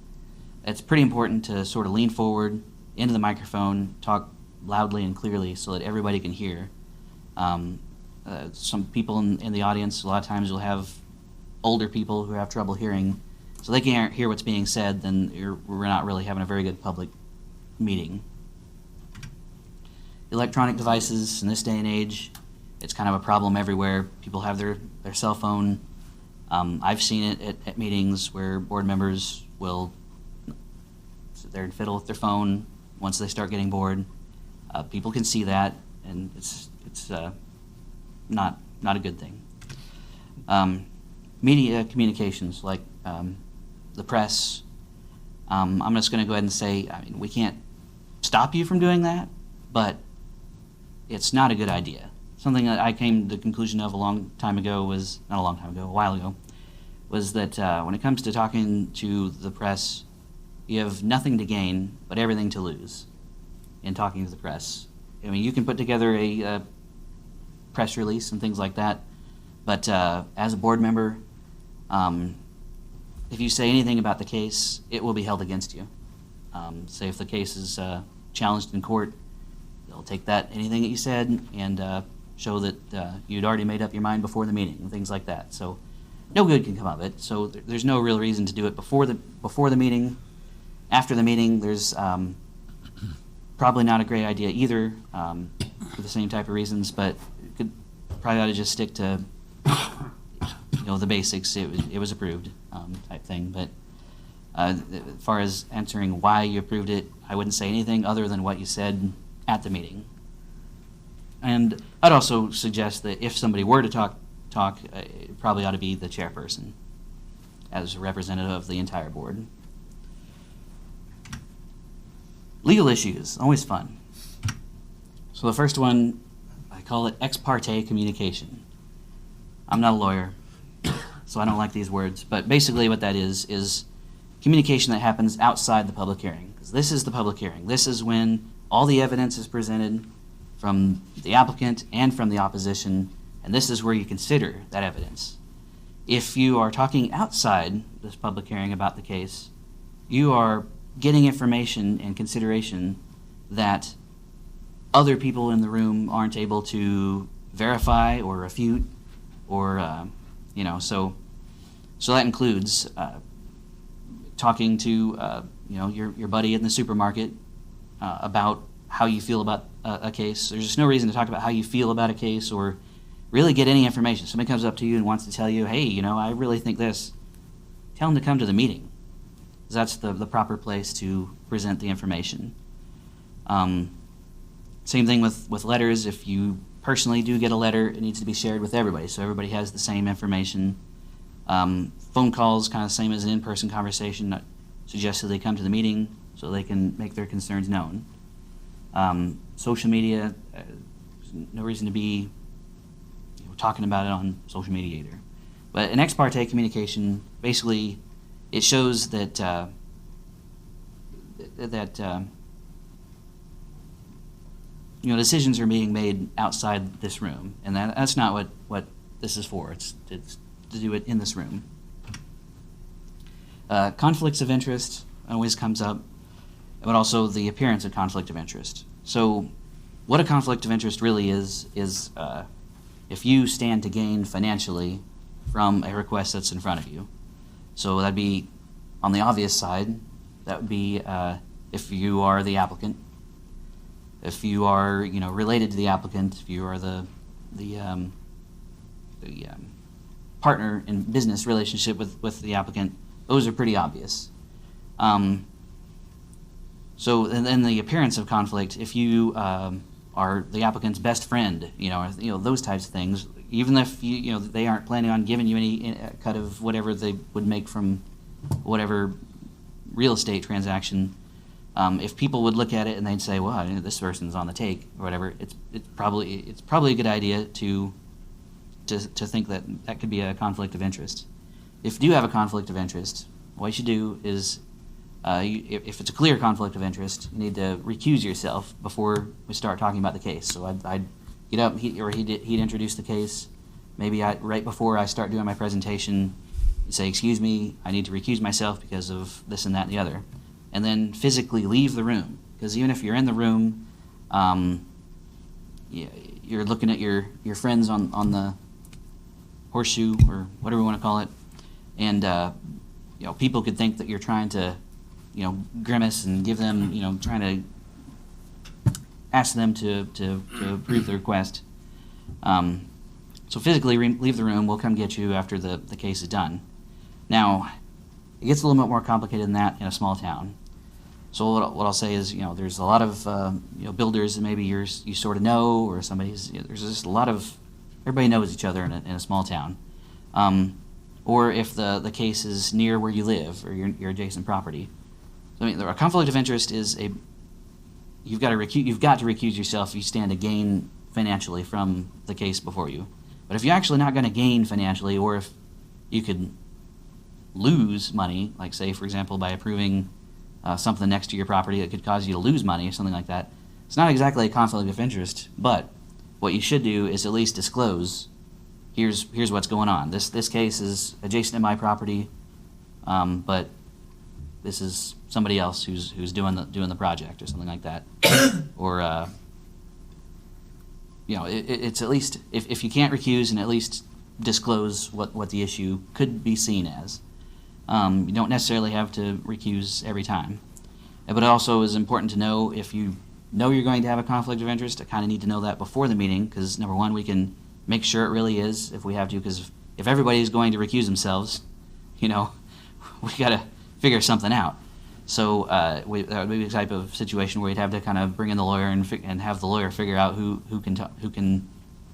It's pretty important to sort of lean forward into the microphone, talk loudly and clearly so that everybody can hear. Some people in the audience, a lot of times you'll have older people who have trouble hearing, so they can't hear what's being said, then we're not really having a very good public meeting. Electronic devices in this day and age, it's kind of a problem everywhere. People have their cell phone. I've seen it at meetings where board members will sit there and fiddle with their phone once they start getting bored. People can see that, and it's not a good thing. Media communications, like the press, I'm just going to go ahead and say, I mean, we can't stop you from doing that, but it's not a good idea. Something that I came to the conclusion of a long time ago was, not a long time ago, a while ago, was that when it comes to talking to the press, you have nothing to gain but everything to lose in talking to the press. I mean, you can put together a press release and things like that, but as a board member, if you say anything about the case, it will be held against you. Say if the case is challenged in court, they'll take anything that you said and show that you'd already made up your mind before the meeting and things like that. So no good can come of it. So there's no real reason to do it before the meeting. After the meeting, there's probably not a great idea either for the same type of reasons, but could probably ought to just stick to the basics. It was approved type thing. But as far as answering why you approved it, I wouldn't say anything other than what you said at the meeting. And I'd also suggest that if somebody were to talk, it probably ought to be the chairperson as a representative of the entire board. Legal issues, always fun. So the first one, I call it ex parte communication. I'm not a lawyer, so I don't like these words, but basically what that is communication that happens outside the public hearing. 'Cause this is the public hearing. This is when all the evidence is presented from the applicant and from the opposition, and this is where you consider that evidence. If you are talking outside this public hearing about the case, you are getting information and consideration that other people in the room aren't able to verify or refute, or so that includes talking to your buddy in the supermarket about how you feel about a case. There's just no reason to talk about how you feel about a case or really get any information. Somebody comes up to you and wants to tell you, hey, I really think this. Tell them to come to the meeting. That's the proper place to present the information. Same thing with letters. If you personally do get a letter, it needs to be shared with everybody so everybody has the same information. Phone calls, kind of the same as an in-person conversation. I suggest that they come to the meeting so they can make their concerns known. Social media, there's no reason to be talking about it on social media either. But an ex parte communication, basically, it shows that decisions are being made outside this room, and that's not what this is for. It's to do it in this room. Conflicts of interest always comes up, but also the appearance of conflict of interest. So what a conflict of interest really is if you stand to gain financially from a request that's in front of you. So that'd be on the obvious side. That would be if you are the applicant, if you are related to the applicant, if you are the partner in business relationship with the applicant. Those are pretty obvious. So and then the appearance of conflict, if you are the applicant's best friend, those types of things, even if they aren't planning on giving you any cut of whatever they would make from whatever real estate transaction, if people would look at it and they'd say, well, this person's on the take or whatever, it's probably a good idea to think that could be a conflict of interest. if you do have a conflict of interest, what you should do is, if it's a clear conflict of interest, you need to recuse yourself before we start talking about the case. So I'd get up, he'd introduce the case. Maybe right before I start doing my presentation, say, excuse me, I need to recuse myself because of this and that and the other. And then physically leave the room. Because even if you're in the room, you're looking at your friends on the horseshoe or whatever you want to call it, and people could think that you're trying to grimace and give them, trying to ask them to approve the request. So physically leave the room. We'll come get you after the case is done. Now, it gets a little bit more complicated than that in a small town. So what I'll say is, there's a lot of builders that maybe you sort of know, or somebody's. There's just a lot of, everybody knows each other in a small town. Or if the case is near where you live or your adjacent property. So, a conflict of interest is you've got to recuse yourself if you stand to gain financially from the case before you. But if you're actually not going to gain financially, or if you could lose money, like say, for example, by approving something next to your property that could cause you to lose money or something like that, it's not exactly a conflict of interest, but what you should do is at least disclose, here's what's going on. This case is adjacent to my property, but this is somebody else who's doing the project or something like that. Or it's at least, if you can't recuse, and at least disclose what the issue could be seen as. You don't necessarily have to recuse every time. But it also is important to know, if you know you're going to have a conflict of interest, I kind of need to know that before the meeting, because number one, we can make sure it really is if we have to, because if everybody's going to recuse themselves, we got to figure something out. So that would be the type of situation where you'd have to kind of bring in the lawyer and have the lawyer figure out who can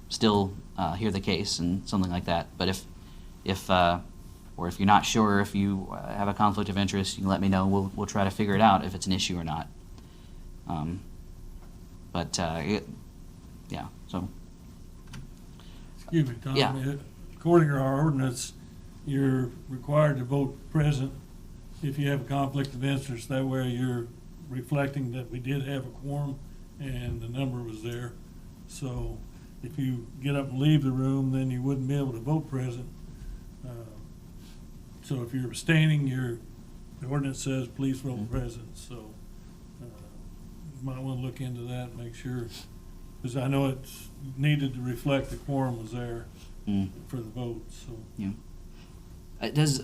still hear the case and something like that. But if you're not sure if you have a conflict of interest, you can let me know. We'll try to figure it out if it's an issue or not. So. Excuse me, Tom. Yeah. According to our ordinance, you're required to vote present if you have a conflict of interest. That way you're reflecting that we did have a quorum and the number was there. So if you get up and leave the room, then you wouldn't be able to vote present. So if you're abstaining, the ordinance says please vote present. So you might want to look into that and make sure, because I know it's needed to reflect the quorum was there for the vote. So yeah, it does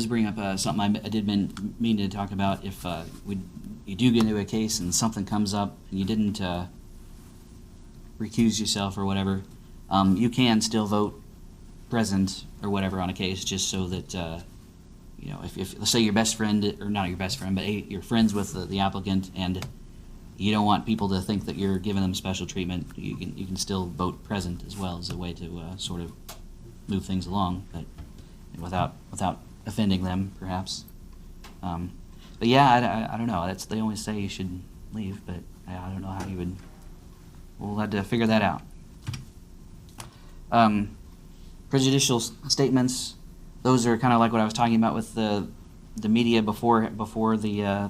bring up something I did mean to talk about. If you do get into a case and something comes up and you didn't recuse yourself or whatever, you can still vote present or whatever on a case, just so that if let's say your best friend, or not your best friend, but you're friends with the applicant, and you don't want people to think that you're giving them special treatment, you can still vote present as well, as a way to sort of move things along, but without offending them, perhaps. But yeah, I don't know. They always say you should leave, but I don't know how you would. We'll have to figure that out. Prejudicial statements, those are kind of like what I was talking about with the media before the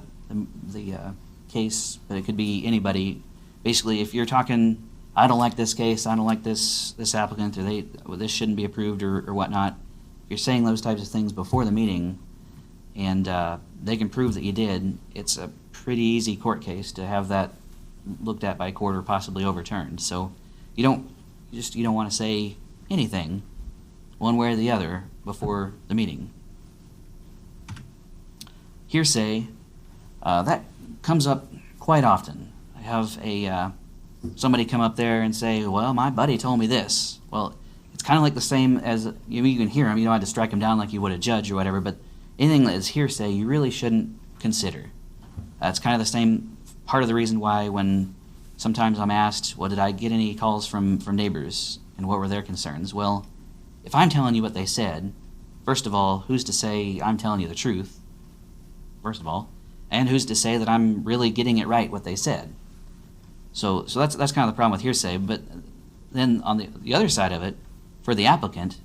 case, but it could be anybody. Basically, if you're talking, I don't like this case, I don't like this applicant, or this shouldn't be approved, or whatnot. If you're saying those types of things before the meeting, and they can prove that you did, it's a pretty easy court case to have that looked at by a court or possibly overturned. So you don't want to say anything one way or the other before the meeting. Hearsay, that comes up quite often. I have somebody come up there and say, well, my buddy told me this. Well, it's kind of like the same as, you can hear him, you don't have to strike him down like you would a judge or whatever, but anything that is hearsay, you really shouldn't consider. It's kind of the same part of the reason why when sometimes I'm asked, well, did I get any calls from neighbors and what were their concerns? Well, if I'm telling you what they said, first of all, who's to say I'm telling you the truth, first of all, and who's to say that I'm really getting it right what they said? So that's kind of the problem with hearsay. But then on the other side of it, for the applicant,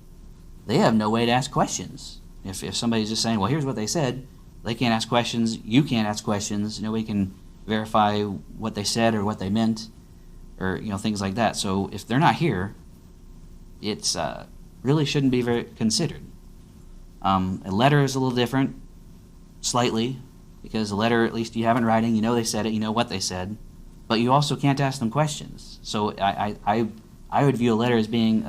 they have no way to ask questions. If somebody's just saying, well, here's what they said, they can't ask questions, you can't ask questions, nobody can verify what they said or what they meant, or things like that. So if they're not here, it's really shouldn't be very considered. A letter is a little different, slightly, because a letter, at least you have in writing, you know they said it, you know what they said, but you also can't ask them questions. So I would view a letter as being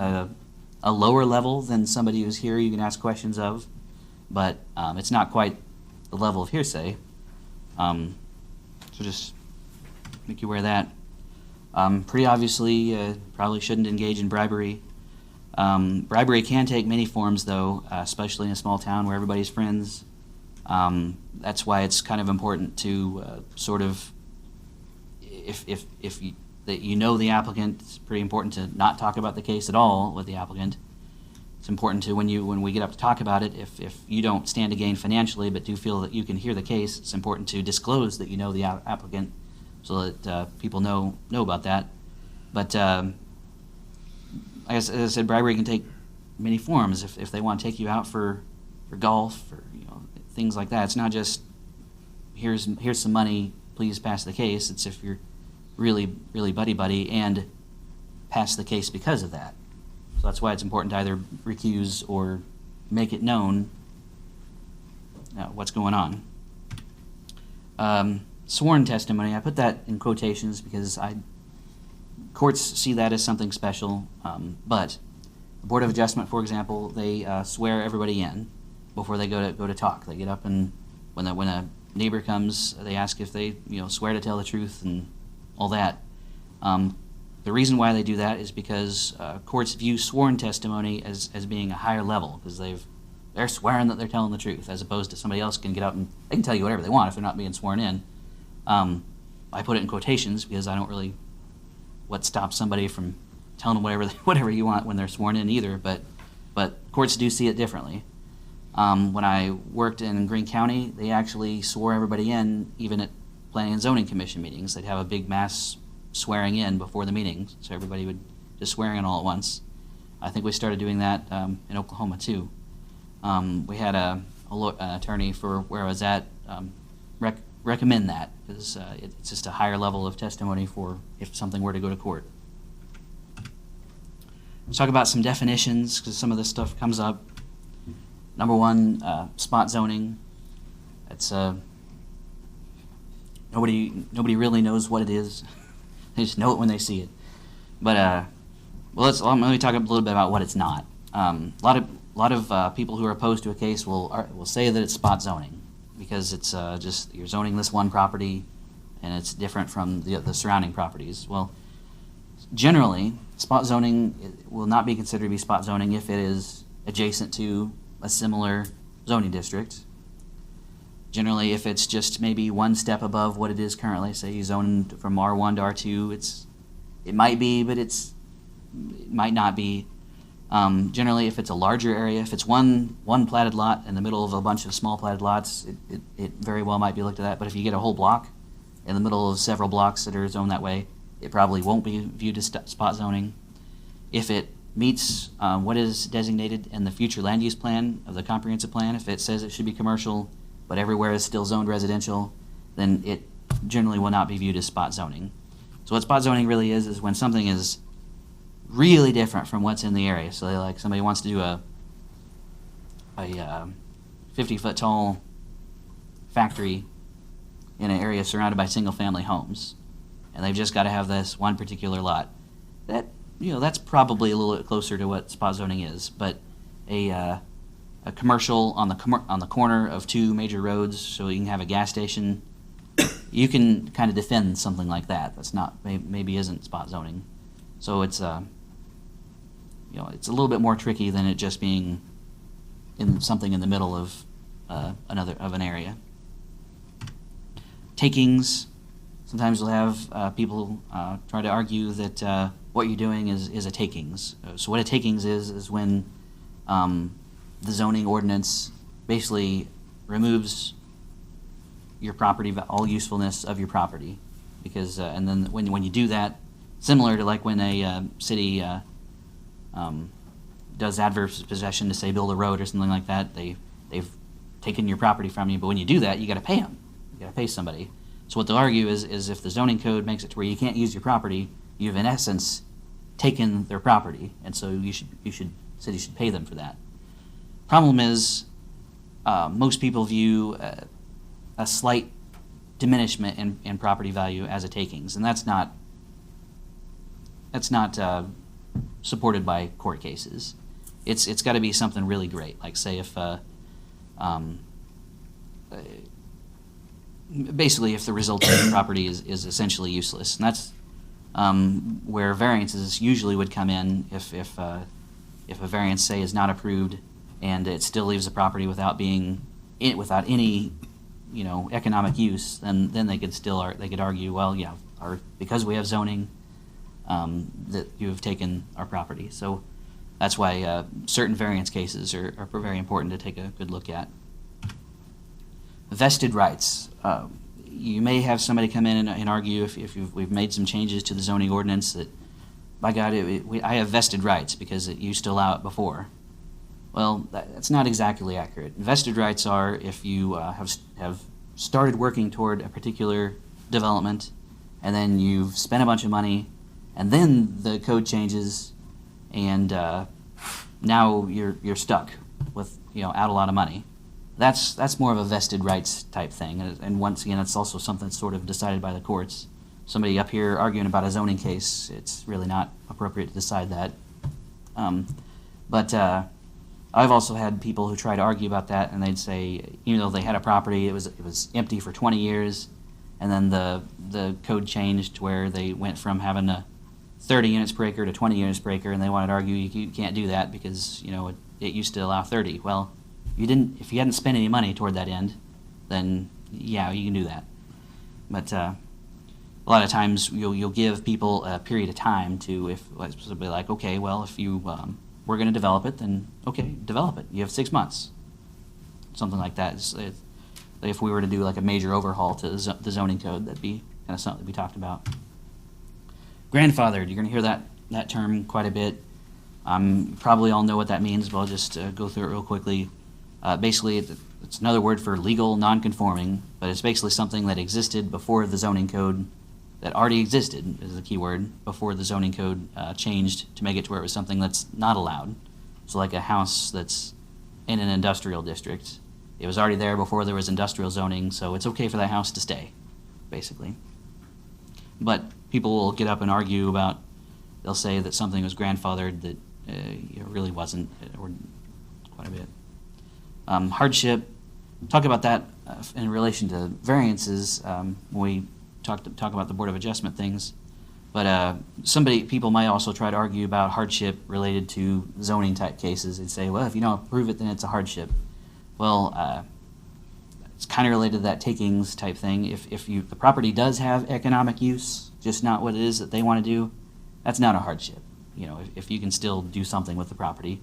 a lower level than somebody who's here you can ask questions of, but it's not quite the level of hearsay. So just make you aware of that. Pretty obviously, probably shouldn't engage in bribery. Bribery can take many forms, though, especially in a small town where everybody's friends. That's why it's kind of important to sort of, if you know the applicant, it's pretty important to not talk about the case at all with the applicant. It's important to, when we get up to talk about it, if you don't stand to gain financially but do feel that you can hear the case, it's important to disclose that you know the applicant so that people know about that. But as I said, bribery can take many forms. If they want to take you out for golf or things like that, it's not just here's some money, please pass the case. It's if you're really buddy and pass the case because of that. So that's why it's important to either recuse or make it known what's going on. Sworn testimony, I put that in quotations because courts see that as something special, but the Board of Adjustment, for example, they swear everybody in before they go to talk. They get up, and when a neighbor comes, they ask if they swear to tell the truth and all that. The reason why they do that is because courts view sworn testimony as being a higher level, because they're swearing that they're telling the truth, as opposed to somebody else can get up and they can tell you whatever they want if they're not being sworn in. I put it in quotations because I don't really what stops somebody from telling them whatever you want when they're sworn in either, but courts do see it differently. When I worked in Greene County, they actually swore everybody in, even at Planning and Zoning Commission meetings. They'd have a big mass swearing in before the meetings, so everybody would just swear in all at once. I think we started doing that in Oklahoma too. We had an attorney for where I was at recommend that, because it's just a higher level of testimony for if something were to go to court. Let's talk about some definitions, because some of this stuff comes up. Number one, spot zoning. It's nobody really knows what it is. They just know it when they see it. But let me talk a little bit about what it's not. A lot of people who are opposed to a case will say that it's spot zoning because it's just you're zoning this one property and it's different from the surrounding properties. Well, generally, spot zoning will not be considered to be spot zoning if it is adjacent to a similar zoning district. Generally, if it's just maybe one step above what it is currently, say you zone from R1 to R2, it might be, but it might not be. Generally, if it's a larger area, if it's one platted lot in the middle of a bunch of small platted lots, it very well might be looked at that. But if you get a whole block in the middle of several blocks that are zoned that way, it probably won't be viewed as spot zoning. If it meets what is designated in the future land use plan of the comprehensive plan, if it says it should be commercial, but everywhere is still zoned residential, then it generally will not be viewed as spot zoning. So what spot zoning really is when something is really different from what's in the area. So like somebody wants to do a 50-foot tall factory in an area surrounded by single-family homes, and they've just got to have this one particular lot. That's probably a little bit closer to what spot zoning is. But a commercial on the corner of two major roads, so you can have a gas station, you can kind of defend something like that. That's not maybe isn't spot zoning. So it's it's a little bit more tricky than it just being in something in the middle of an area. Takings. Sometimes we'll have people try to argue that what you're doing is a takings. So what a takings is when the zoning ordinance basically removes your property, all usefulness of your property, because and then when you do that, similar to like when a city does adverse possession to say build a road or something like that, they've taken your property from you. But when you do that, you got to pay them. You got to pay somebody. So what they'll argue is if the zoning code makes it to where you can't use your property, you've in essence taken their property, and so city should pay them for that. Problem is, most people view a slight diminishment in property value as a takings, and that's not supported by court cases. It's got to be something really great, like say if basically if the resulting property is essentially useless, and that's where variances usually would come in if a variance, say, is not approved and it still leaves the property without any economic use, then they could argue, well, yeah, because we have zoning, that you have taken our property. So that's why certain variance cases are very important to take a good look at. Vested rights. You may have somebody come in and argue if we've made some changes to the zoning ordinance that, by God, I have vested rights because it used to allow it before. Well, that's not exactly accurate. Vested rights are if you have started working toward a particular development, and then you've spent a bunch of money, and then the code changes, and now you're stuck with out a lot of money. That's more of a vested rights type thing, and once again, it's also something that's sort of decided by the courts. Somebody up here arguing about a zoning case, it's really not appropriate to decide that. But I've also had people who try to argue about that, and they'd say, even though they had a property, it was empty for 20 years, and then the code changed where they went from having a 30 units per acre to 20 units per acre, and they wanted to argue you can't do that because it used to allow 30. Well, if you hadn't spent any money toward that end, then yeah, you can do that. But a lot of times you'll give people a period of time to, if somebody like, okay, well, if you we're going to develop it, then okay, develop it. You have 6 months, something like that. If we were to do like a major overhaul to the zoning code, that'd be kind of something that we talked about. Grandfathered, you're going to hear that term quite a bit. You probably all know what that means, but I'll just go through it real quickly. Basically, it's another word for legal non-conforming, but it's basically something that existed before the zoning code, that already existed, is the key word, before the zoning code changed to make it to where it was something that's not allowed. So like a house that's in an industrial district. It was already there before there was industrial zoning, so it's okay for that house to stay, basically. But people will get up and argue about, they'll say that something was grandfathered that it really wasn't, or quite a bit. Hardship, talk about that in relation to variances when we talk about the Board of Adjustment things. But people might also try to argue about hardship related to zoning type cases. They'd say, well, if you don't approve it, then it's a hardship. Well, it's kind of related to that takings type thing. If the property does have economic use, just not what it is that they want to do, that's not a hardship. If you can still do something with the property,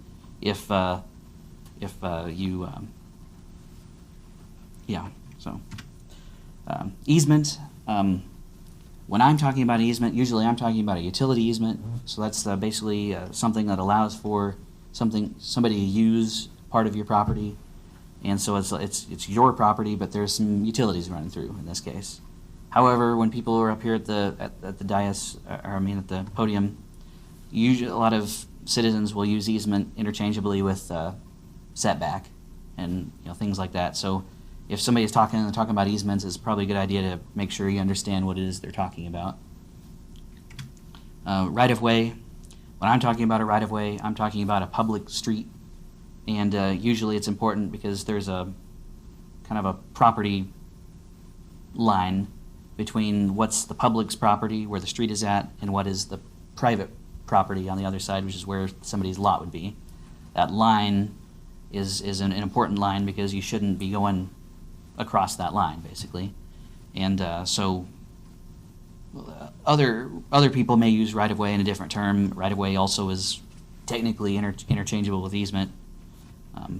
easement. When I'm talking about easement, usually I'm talking about a utility easement. So that's basically something that allows for somebody to use part of your property, and so it's your property, but there's some utilities running through in this case. However, when people are up here at the dais, at the podium, usually a lot of citizens will use easement interchangeably with setback and things like that. So if somebody is talking about easements, it's probably a good idea to make sure you understand what it is they're talking about. Right-of-way. When I'm talking about a right-of-way, I'm talking about a public street, and usually it's important because there's a kind of a property line between what's the public's property, where the street is at, and what is the private property on the other side, which is where somebody's lot would be. That line is an important line because you shouldn't be going across that line, basically. And so other people may use right-of-way in a different term. Right-of-way also is technically interchangeable with easement.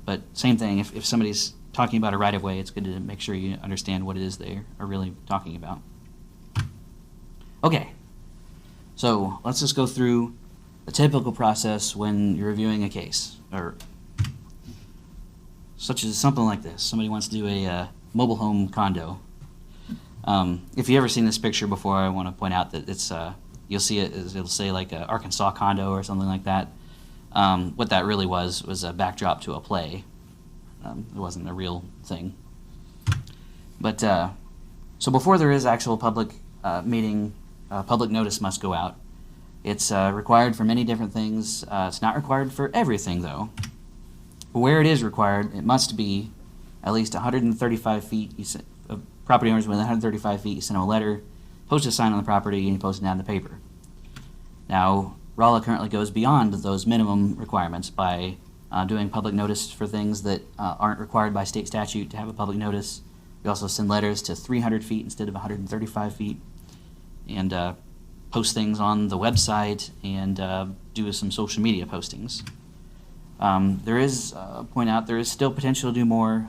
But same thing, if somebody's talking about a right-of-way, it's good to make sure you understand what it is they are really talking about. Okay, so let's just go through the typical process when you're reviewing a case, or such as something like this. Somebody wants to do a mobile home condo. If you've ever seen this picture before, I want to point out that it's you'll see it. It'll say like a Arkansas condo or something like that. What that really was a backdrop to a play. It wasn't a real thing. But so before there is actual public meeting, public notice must go out. It's required for many different things. It's not required for everything, though. But where it is required, it must be at least 135 feet. Property owners within 135 feet, you send them a letter, post a sign on the property, and you post it down in the paper. Now, Rolla currently goes beyond those minimum requirements by doing public notice for things that aren't required by state statute to have a public notice. We also send letters to 300 feet instead of 135 feet, and post things on the website, and do some social media postings. There is, point out, there is still potential to do more,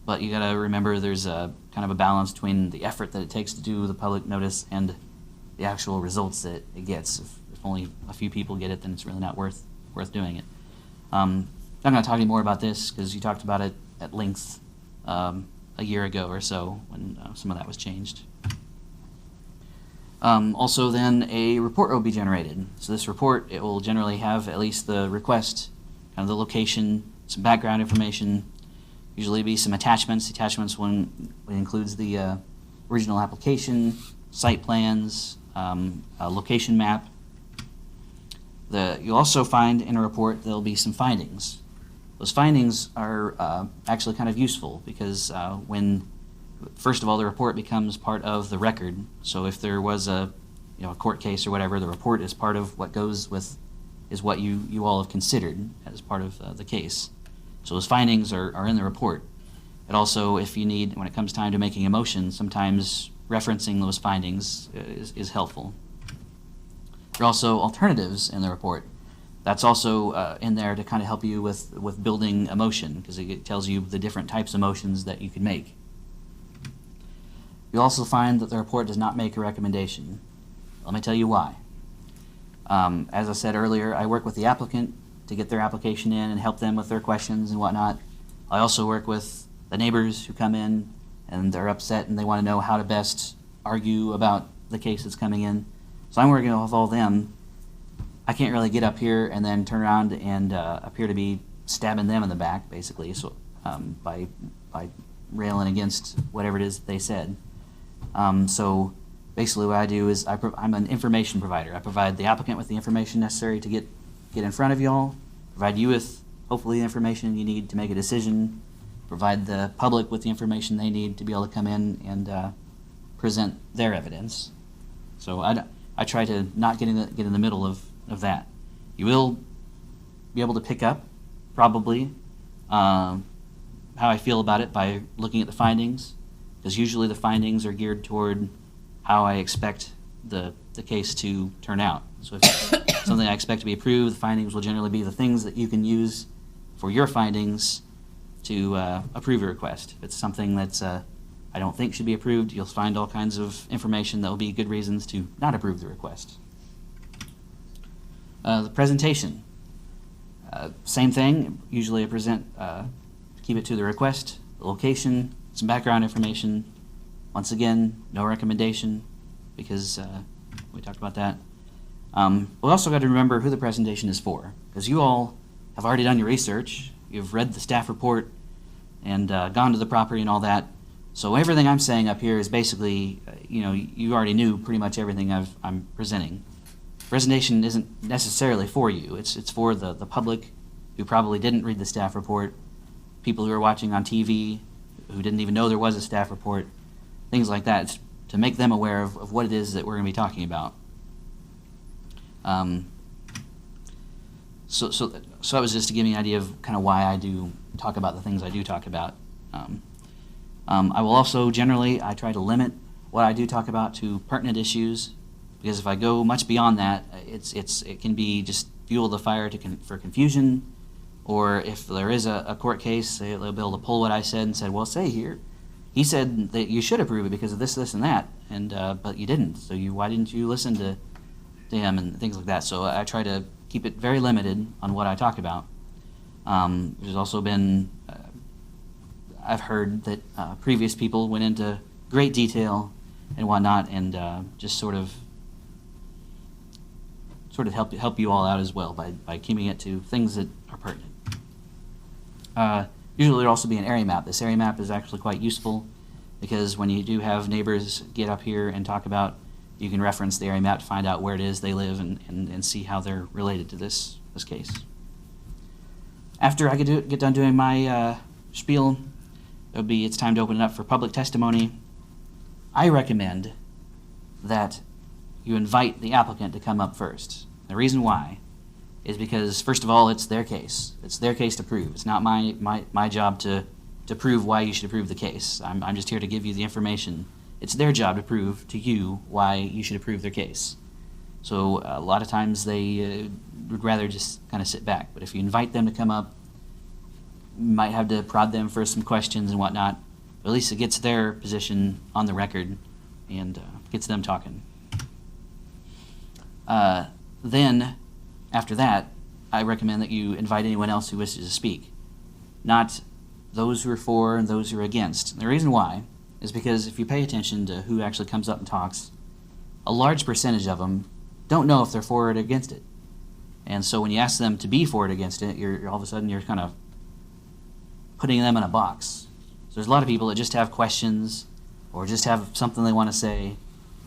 but you gotta remember there's a kind of a balance between the effort that it takes to do the public notice and the actual results that it gets. If only a few people get it, then it's really not worth doing it. I'm not gonna talk any more about this because you talked about it at length a year ago or so when some of that was changed. Also then a report will be generated. So this report, it will generally have at least the request, kind of the location, some background information, usually be some attachments. Attachments when it includes the original application, site plans, a location map. You'll also find in a report there'll be some findings. Those findings are actually kind of useful because when, first of all, the report becomes part of the record. So if there was a court case or whatever, the report is part of what goes with, is what you all have considered as part of the case. So those findings are in the report. It also, if you need, when it comes time to making a motion, sometimes referencing those findings is helpful. There are also alternatives in the report. That's also in there to kind of help you with building a motion, because it tells you the different types of motions that you can make. You'll also find that the report does not make a recommendation. Let me tell you why. As I said earlier, I work with the applicant to get their application in and help them with their questions and whatnot. I also work with the neighbors who come in and they're upset and they want to know how to best argue about the case that's coming in. So I'm working with all of them. I can't really get up here and then turn around and appear to be stabbing them in the back, basically, so by railing against whatever it is that they said. So basically what I do is I'm an information provider. I provide the applicant with the information necessary to get in front of y'all, provide you with hopefully the information you need to make a decision, provide the public with the information they need to be able to come in and present their evidence. So I try to not get in the middle of that. You will be able to pick up probably how I feel about it by looking at the findings, because usually the findings are geared toward how I expect the case to turn out. So if it's something I expect to be approved, the findings will generally be the things that you can use for your findings to approve a request. If it's something that's I don't think should be approved, you'll find all kinds of information that will be good reasons to not approve the request. The presentation. Same thing. Usually I present, keep it to the request, the location, some background information. Once again, no recommendation because we talked about that. We also got to remember who the presentation is for, because you all have already done your research. You've read the staff report and gone to the property and all that. So everything I'm saying up here is basically, you already knew pretty much everything I'm presenting. Presentation isn't necessarily for you. It's for the public who probably didn't read the staff report, people who are watching on TV who didn't even know there was a staff report, things like that. It's to make them aware of what it is that we're going to be talking about. So that was just to give me an idea of kind of why I do talk about the things I do talk about. I will also generally, I try to limit what I do talk about to pertinent issues, because if I go much beyond that, it can be just fuel the fire for confusion, or if there is a court case, they'll be able to pull what I said and said, well, say here, he said that you should approve it because of this, this, and that, and but you didn't. So why didn't you listen to to him and things like that. So I try to keep it very limited on what I talk about. There's also been, I've heard that previous people went into great detail and whatnot, and just sort of help you all out as well by keeping it to things that are pertinent. Usually there'll also be an area map. This area map is actually quite useful because when you do have neighbors get up here and talk about, you can reference the area map to find out where it is they live and see how they're related to this case. After I get done doing my spiel, it's time to open it up for public testimony. I recommend that you invite the applicant to come up first. The reason why is because, first of all, it's their case. It's their case to prove. It's not my job to prove why you should approve the case. I'm just here to give you the information. It's their job to prove to you why you should approve their case. So a lot of times they would rather just kind of sit back. But if you invite them to come up, you might have to prod them for some questions and whatnot. But at least it gets their position on the record and gets them talking. Then, after that, I recommend that you invite anyone else who wishes to speak. Not those who are for and those who are against. And the reason why is because if you pay attention to who actually comes up and talks, a large percentage of them don't know if they're for or against it. And so when you ask them to be for or against it, you're all of a sudden you're kind of putting them in a box. So there's a lot of people that just have questions or just have something they want to say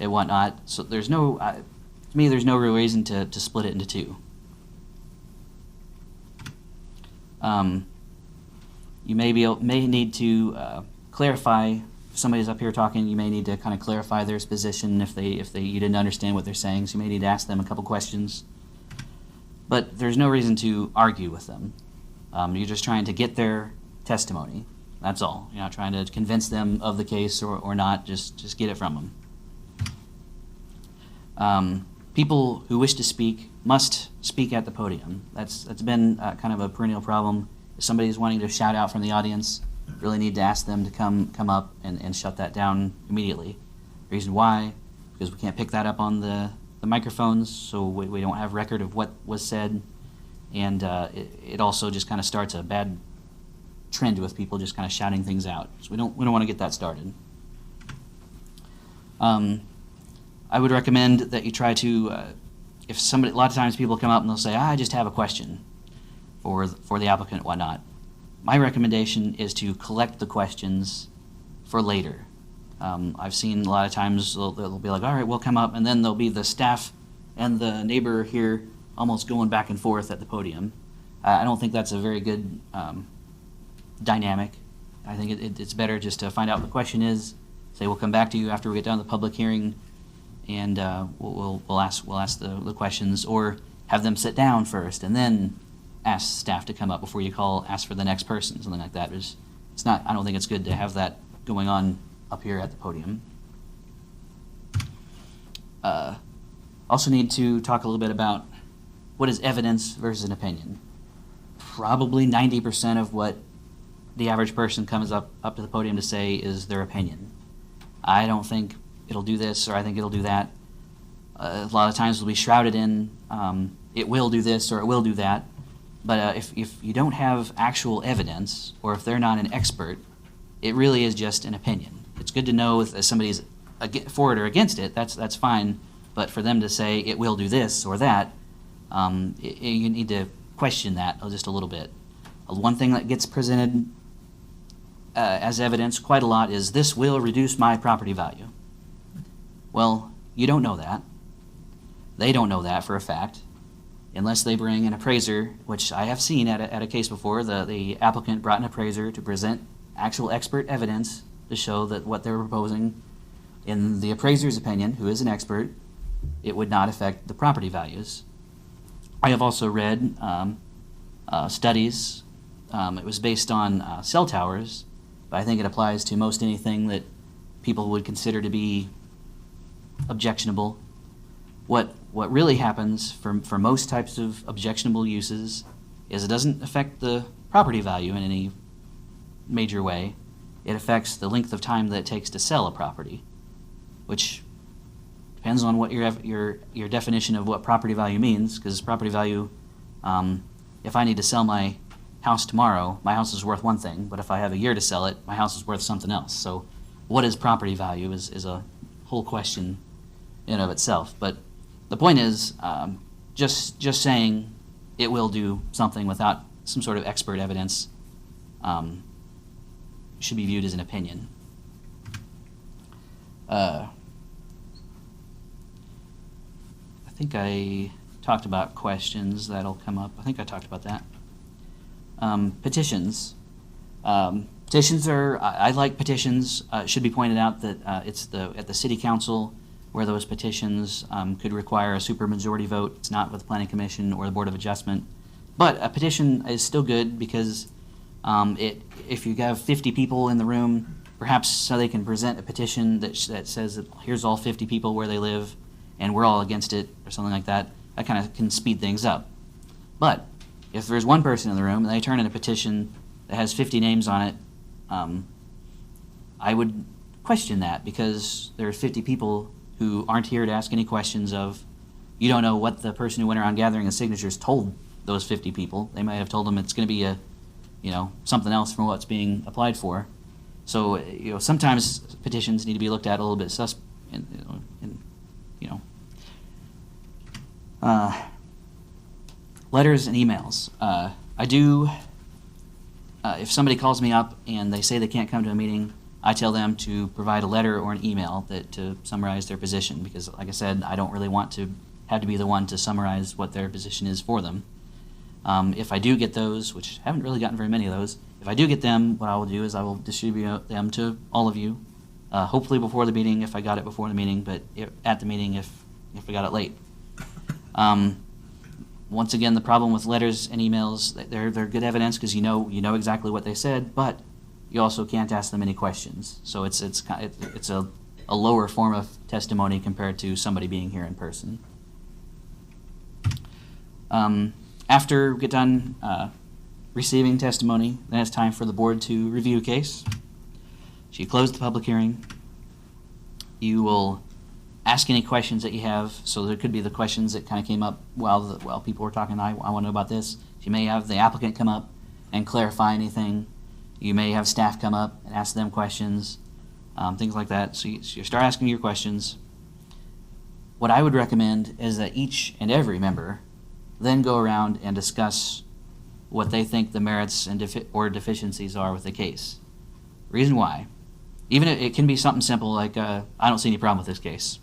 and whatnot. So there's no, to me, there's no real reason to split it into two. You may need to clarify. If somebody's up here talking, you may need to kind of clarify their position if you didn't understand what they're saying. So you may need to ask them a couple questions. But there's no reason to argue with them. You're just trying to get their testimony. That's all. You're not trying to convince them of the case or not. Just get it from them. People who wish to speak must speak at the podium. That's been kind of a perennial problem. If somebody's wanting to shout out from the audience, you really need to ask them to come up and shut that down immediately. The reason why, because we can't pick that up on the microphones, so we don't have record of what was said, and it also just kind of starts a bad trend with people just kind of shouting things out. So we don't want to get that started. I would recommend that you try to, if somebody, a lot of times people come up and they'll say, I just have a question for the applicant and whatnot. My recommendation is to collect the questions for later. I've seen a lot of times they'll be like, all right, we'll come up, and then there'll be the staff and the neighbor here almost going back and forth at the podium. I don't think that's a very good dynamic. I think it's better just to find out what the question is, say we'll come back to you after we get done with the public hearing, and we'll ask the questions, or have them sit down first and then ask staff to come up before you ask for the next person, something like that. It's not. I don't think it's good to have that going on up here at the podium. Also need to talk a little bit about what is evidence versus an opinion. Probably 90% of what the average person comes up to the podium to say is their opinion. I don't think it'll do this, or I think it'll do that. A lot of times it'll be shrouded in it will do this or it will do that. But if you don't have actual evidence, or if they're not an expert, it really is just an opinion. It's good to know if somebody's for it or against it, that's fine. But for them to say it will do this or that, you need to question that just a little bit. One thing that gets presented as evidence quite a lot is, this will reduce my property value. Well, you don't know that. They don't know that for a fact, unless they bring an appraiser, which I have seen at a case before. The applicant brought an appraiser to present actual expert evidence to show that what they were proposing, in the appraiser's opinion, who is an expert, it would not affect the property values. I have also read studies. It was based on cell towers, but I think it applies to most anything that people would consider to be objectionable. What really happens for most types of objectionable uses is it doesn't affect the property value in any major way. It affects the length of time that it takes to sell a property, which depends on what your definition of what property value means, because property value, if I need to sell my house tomorrow, my house is worth one thing, but if I have a year to sell it, my house is worth something else. So what is property value is a whole question in and of itself. But the point is, just saying it will do something without some sort of expert evidence should be viewed as an opinion. I think I talked about questions that'll come up. I think I talked about that. Petitions. Petitions are, I like petitions. It should be pointed out that it's at the city council where those petitions could require a supermajority vote. It's not with the planning commission or the board of adjustment. But a petition is still good because if you have 50 people in the room, perhaps so they can present a petition that says that here's all 50 people where they live and we're all against it or something like that. That kind of can speed things up. But if there's one person in the room and they turn in a petition that has 50 names on it, I would question that because there's 50 people who aren't here to ask any questions of, you don't know what the person who went around gathering the signatures told those 50 people. They might have told them it's going to be something else from what's being applied for. So, sometimes petitions need to be looked at a little bit letters and emails. If somebody calls me up and they say they can't come to a meeting, I tell them to provide a letter or an email to summarize their position because, like I said, I don't really want to have to be the one to summarize what their position is for them. If I do get those, which I haven't really gotten very many of those, if I do get them, what I will do is I will distribute them to all of you, hopefully before the meeting if I got it before the meeting, but at the meeting if I got it late. Once again, the problem with letters and emails, they're good evidence because you know exactly what they said, but you also can't ask them any questions. So it's a lower form of testimony compared to somebody being here in person. After we get done receiving testimony, then it's time for the board to review a case. So you close the public hearing. You will ask any questions that you have. So there could be the questions that kind of came up while people were talking. I want to know about this. You may have the applicant come up and clarify anything. You may have staff come up and ask them questions, things like that. So you start asking your questions. What I would recommend is that each and every member then go around and discuss what they think the merits and or deficiencies are with the case. Reason why. Even if it can be something simple like, I don't see any problem with this case.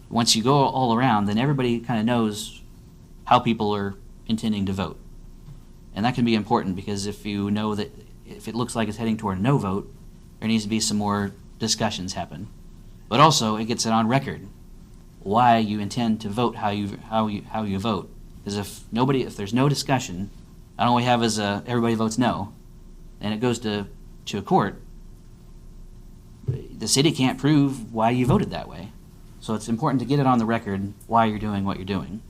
Once you go all around, then everybody kind of knows how people are intending to vote. And that can be important because if you know that if it looks like it's heading toward a no vote, there needs to be some more discussions happen. But also, it gets it on record why you intend to vote how you vote. Because if there's no discussion, all we have is everybody votes no, and it goes to a court, the city can't prove why you voted that way. So it's important to get it on the record why you're doing what you're doing.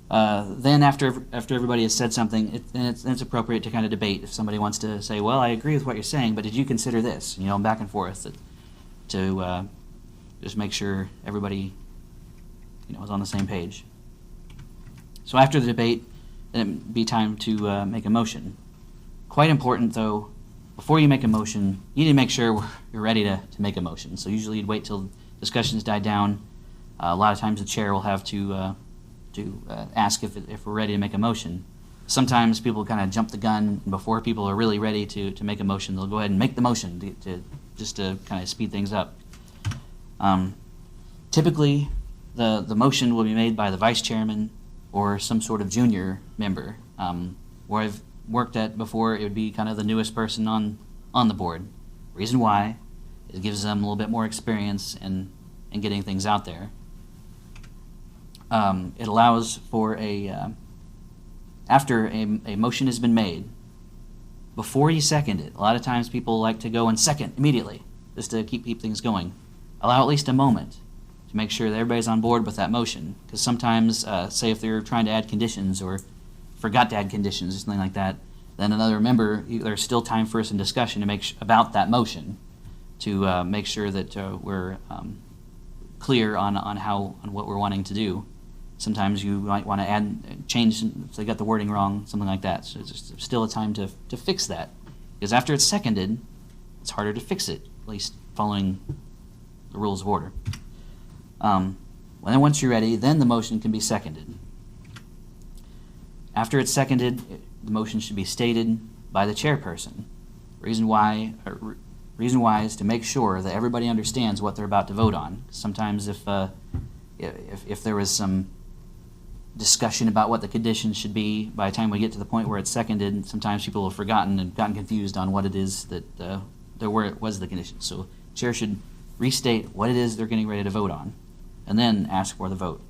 Then after everybody has said something, it's appropriate to kind of debate. If somebody wants to say, well, I agree with what you're saying, but did you consider this? Back and forth to just make sure everybody is on the same page. So after the debate, then it'd be time to make a motion. Quite important, though, before you make a motion, you need to make sure you're ready to make a motion. So usually you'd wait till discussions die down. A lot of times the chair will have to ask if we're ready to make a motion. Sometimes people kind of jump the gun, and before people are really ready to make a motion, they'll go ahead and make the motion just to kind of speed things up. Typically, the motion will be made by the vice chairman or some sort of junior member. Where I've worked at before, it would be kind of the newest person on the board. Reason why, it gives them a little bit more experience in getting things out there. It allows for after a motion has been made, before you second it, a lot of times people like to go and second immediately, just to keep things going. Allow at least a moment to make sure that everybody's on board with that motion. Because sometimes, say if they're trying to add conditions or forgot to add conditions or something like that, then another member, there's still time for some discussion to make about that motion to make sure that we're clear on what we're wanting to do. Sometimes you might want to change if they got the wording wrong, something like that. So there's still a time to fix that, because after it's seconded, it's harder to fix it, at least following the rules of order. Then once you're ready, then the motion can be seconded. After it's seconded, the motion should be stated by the chairperson. Reason why is to make sure that everybody understands what they're about to vote on. Sometimes if there was some discussion about what the conditions should be, by the time we get to the point where it's seconded, sometimes people have forgotten and gotten confused on what it is that where it was the condition. So chair should restate what it is they're getting ready to vote on, and then ask for the vote.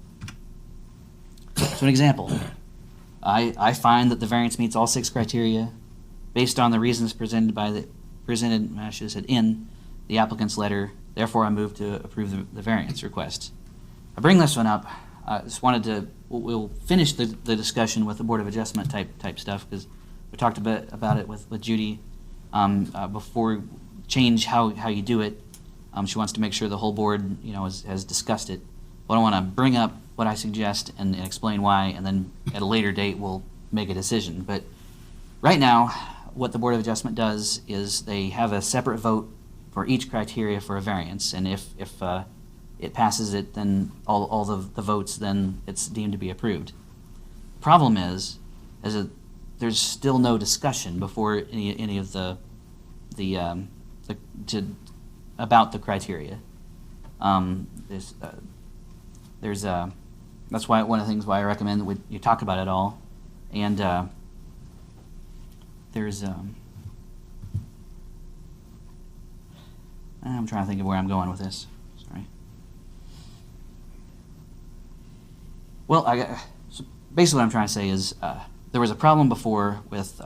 So an example, I find that the variance meets all 6 criteria based on the reasons presented I should have said in the applicant's letter. Therefore, I move to approve the variance request. I bring this one up. I just wanted to, we'll finish the discussion with the Board of Adjustment type stuff, because we talked about it with Judy before. Change how you do it. She wants to make sure the whole board, has discussed it. But I want to bring up what I suggest and explain why, and then at a later date we'll make a decision. But right now, what the Board of Adjustment does is they have a separate vote for each criteria for a variance, and if it passes it, then all the votes, then it's deemed to be approved. Problem is there's still no discussion before any of about the criteria. That's why one of the things why I recommend that you talk about it all, and I'm trying to think of where I'm going with this. Sorry. Well, so basically what I'm trying to say is there was a problem before with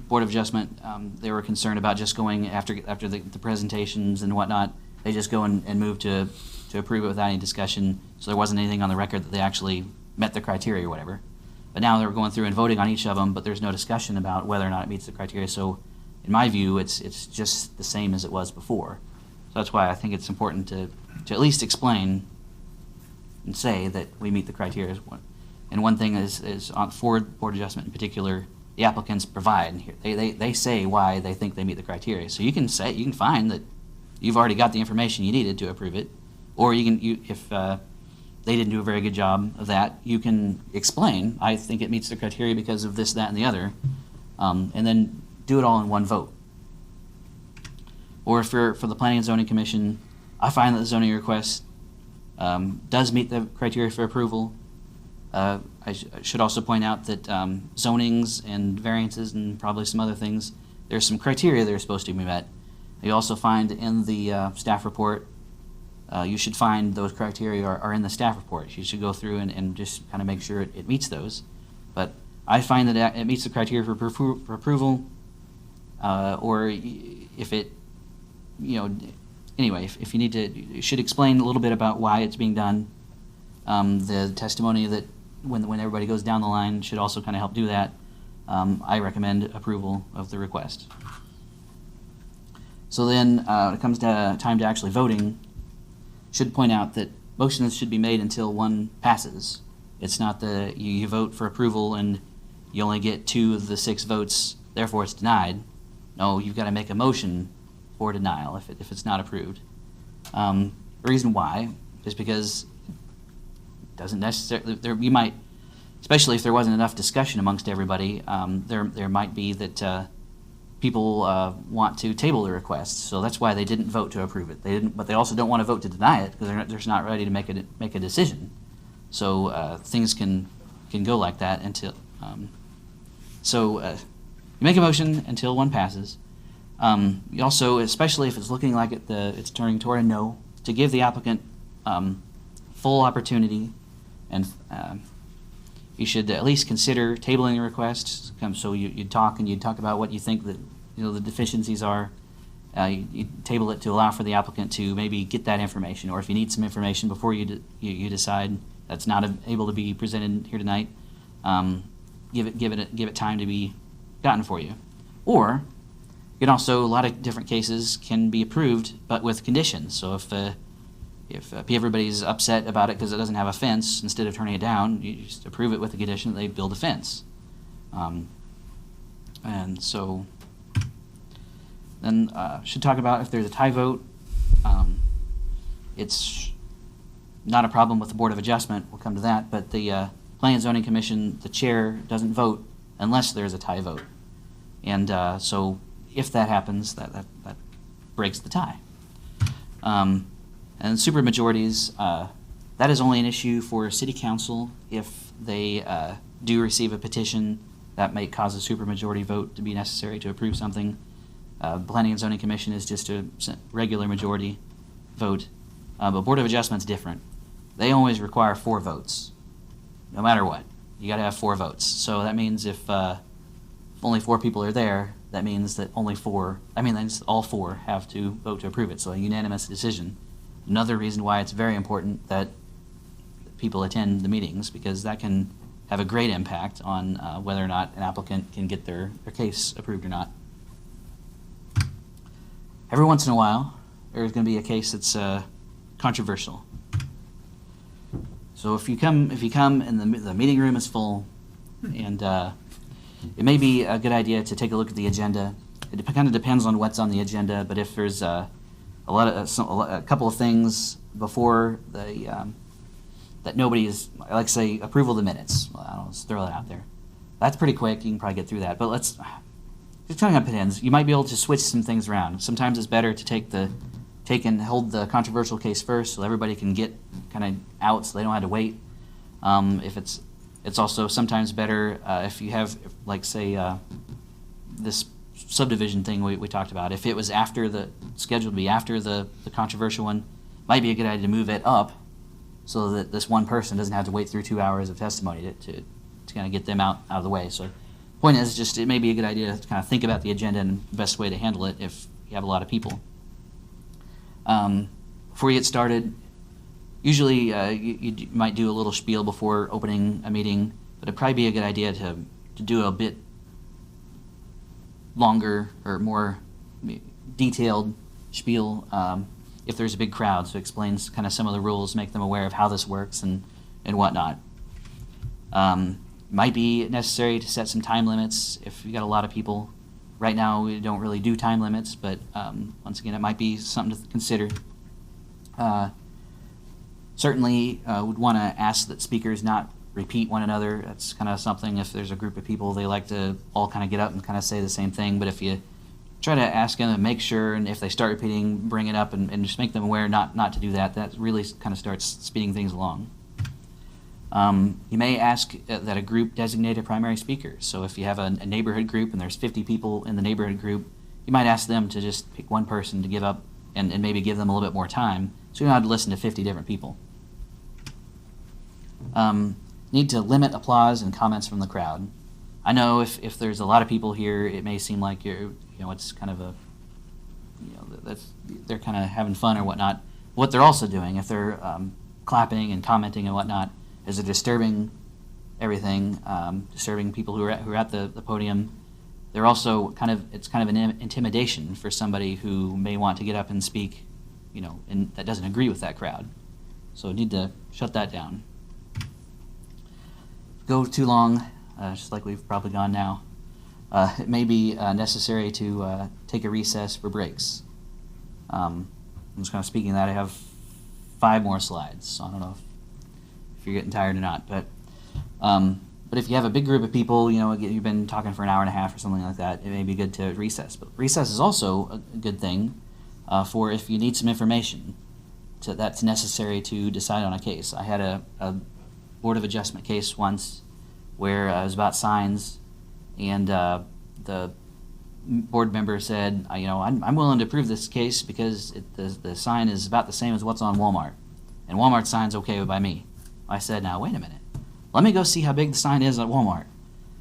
Board of Adjustment. They were concerned about just going after the presentations and whatnot. They just go and move to approve it without any discussion, so there wasn't anything on the record that they actually met the criteria or whatever. But now they're going through and voting on each of them, but there's no discussion about whether or not it meets the criteria. So in my view, it's just the same as it was before. So that's why I think it's important to at least explain and say that we meet the criteria. And one thing is for Board Adjustment in particular, the applicants provide here. They say why they think they meet the criteria. So you can find that you've already got the information you needed to approve it, or if they didn't do a very good job of that, you can explain, I think it meets the criteria because of this, that, and the other, and then do it all in one vote. Or for the Planning and Zoning Commission, I find that the zoning request does meet the criteria for approval. I should also point out that zonings and variances and probably some other things, there's some criteria that are supposed to be met. You also find in the staff report, you should find those criteria are in the staff report. You should go through and just kind of make sure it meets those. But I find that it meets the criteria for approval, or if it, anyway, if you need to, you should explain a little bit about why it's being done. The testimony that when everybody goes down the line should also kind of help do that. I recommend approval of the request. So then, when it comes to time to actually voting, should point out that motions should be made until one passes. It's not you vote for approval and you only get 2 of the 6 votes, therefore it's denied. No, you've got to make a motion for denial if it's not approved. The reason why is because it doesn't necessarily, you might, especially if there wasn't enough discussion amongst everybody, there might be that people want to table the request, so that's why they didn't vote to approve it. They didn't, but they also don't want to vote to deny it because they're just not ready to make a decision. So things can go like that until. You make a motion until one passes. You also, especially if it's looking like it's turning toward a no, to give the applicant full opportunity, and you should at least consider tabling the request. So you'd talk about what you think that the deficiencies are. You table it to allow for the applicant to maybe get that information, or if you need some information before you decide that's not able to be presented here tonight, give it time to be gotten for you. Or You can also, a lot of different cases can be approved, but with conditions. So if everybody's upset about it because it doesn't have a fence, instead of turning it down, you just approve it with the condition that they build a fence. And so then should talk about if there's a tie vote. It's not a problem with the Board of Adjustment. We'll come to that. But the Planning and Zoning Commission, the chair doesn't vote unless there's a tie vote. And so if that happens, that breaks the tie. And supermajorities, that is only an issue for City Council if they do receive a petition that might cause a supermajority vote to be necessary to approve something. Planning and Zoning Commission is just a regular majority vote. But Board of Adjustment's different. They always require 4 votes, no matter what. You got to have 4 votes. So that means if only 4 people are there, that means that all 4 have to vote to approve it. So a unanimous decision. Another reason why it's very important that people attend the meetings, because that can have a great impact on whether or not an applicant can get their case approved or not. Every once in a while, there's going to be a case that's controversial. So if you come and the meeting room is full, and it may be a good idea to take a look at the agenda. It kind of depends on what's on the agenda, but if there's a couple of things before that nobody is, like say approval of the minutes. Well, I'll just throw that out there. That's pretty quick. You can probably get through that. But let's just kind of depends. You might be able to switch some things around. Sometimes it's better to take and hold the controversial case first, so everybody can get kind of out, so they don't have to wait. If it's also sometimes better if you have, like say, this subdivision thing we talked about. If it was scheduled to be after the controversial one, might be a good idea to move it up so that this one person doesn't have to wait through 2 hours of testimony to kind of get them out of the way. So the point is just it may be a good idea to kind of think about the agenda and the best way to handle it if you have a lot of people. Before you get started, usually you might do a little spiel before opening a meeting, but it'd probably be a good idea to do a bit longer or more detailed spiel if there's a big crowd, so it explains kind of some of the rules, make them aware of how this works and whatnot. Might be necessary to set some time limits if you got a lot of people. Right now we don't really do time limits, but once again it might be something to consider. Certainly would want to ask that speakers not repeat one another. That's kind of something, if there's a group of people, they like to all kind of get up and kind of say the same thing. But if you try to ask them and make sure, and if they start repeating, bring it up and just make them aware not to do that. That really kind of starts speeding things along. You may ask that a group designate a primary speaker. So if you have a neighborhood group and there's 50 people in the neighborhood group, you might ask them to just pick one person to give up and maybe give them a little bit more time, so you don't have to listen to 50 different people. Need to limit applause and comments from the crowd. I know if there's a lot of people here, it may seem like it's kind of they're kind of having fun or whatnot. What they're also doing, if they're clapping and commenting and whatnot, is it disturbing everything, disturbing people who are at the podium. They're also it's kind of an intimidation for somebody who may want to get up and speak, and that doesn't agree with that crowd. So need to shut that down. Go too long, just like we've probably gone now. It may be necessary to take a recess for breaks. I'm just kind of speaking of that. I have 5 more slides, so I don't know if you're getting tired or not. But if you have a big group of people, you've been talking for an hour and a half or something like that, it may be good to recess. But recess is also a good thing for if you need some information that's necessary to decide on a case. I had a Board of Adjustment case once where it was about signs, and the board member said, I'm willing to approve this case because the sign is about the same as what's on Walmart, and Walmart's sign's okay by me. I said, now wait a minute, let me go see how big the sign is at Walmart.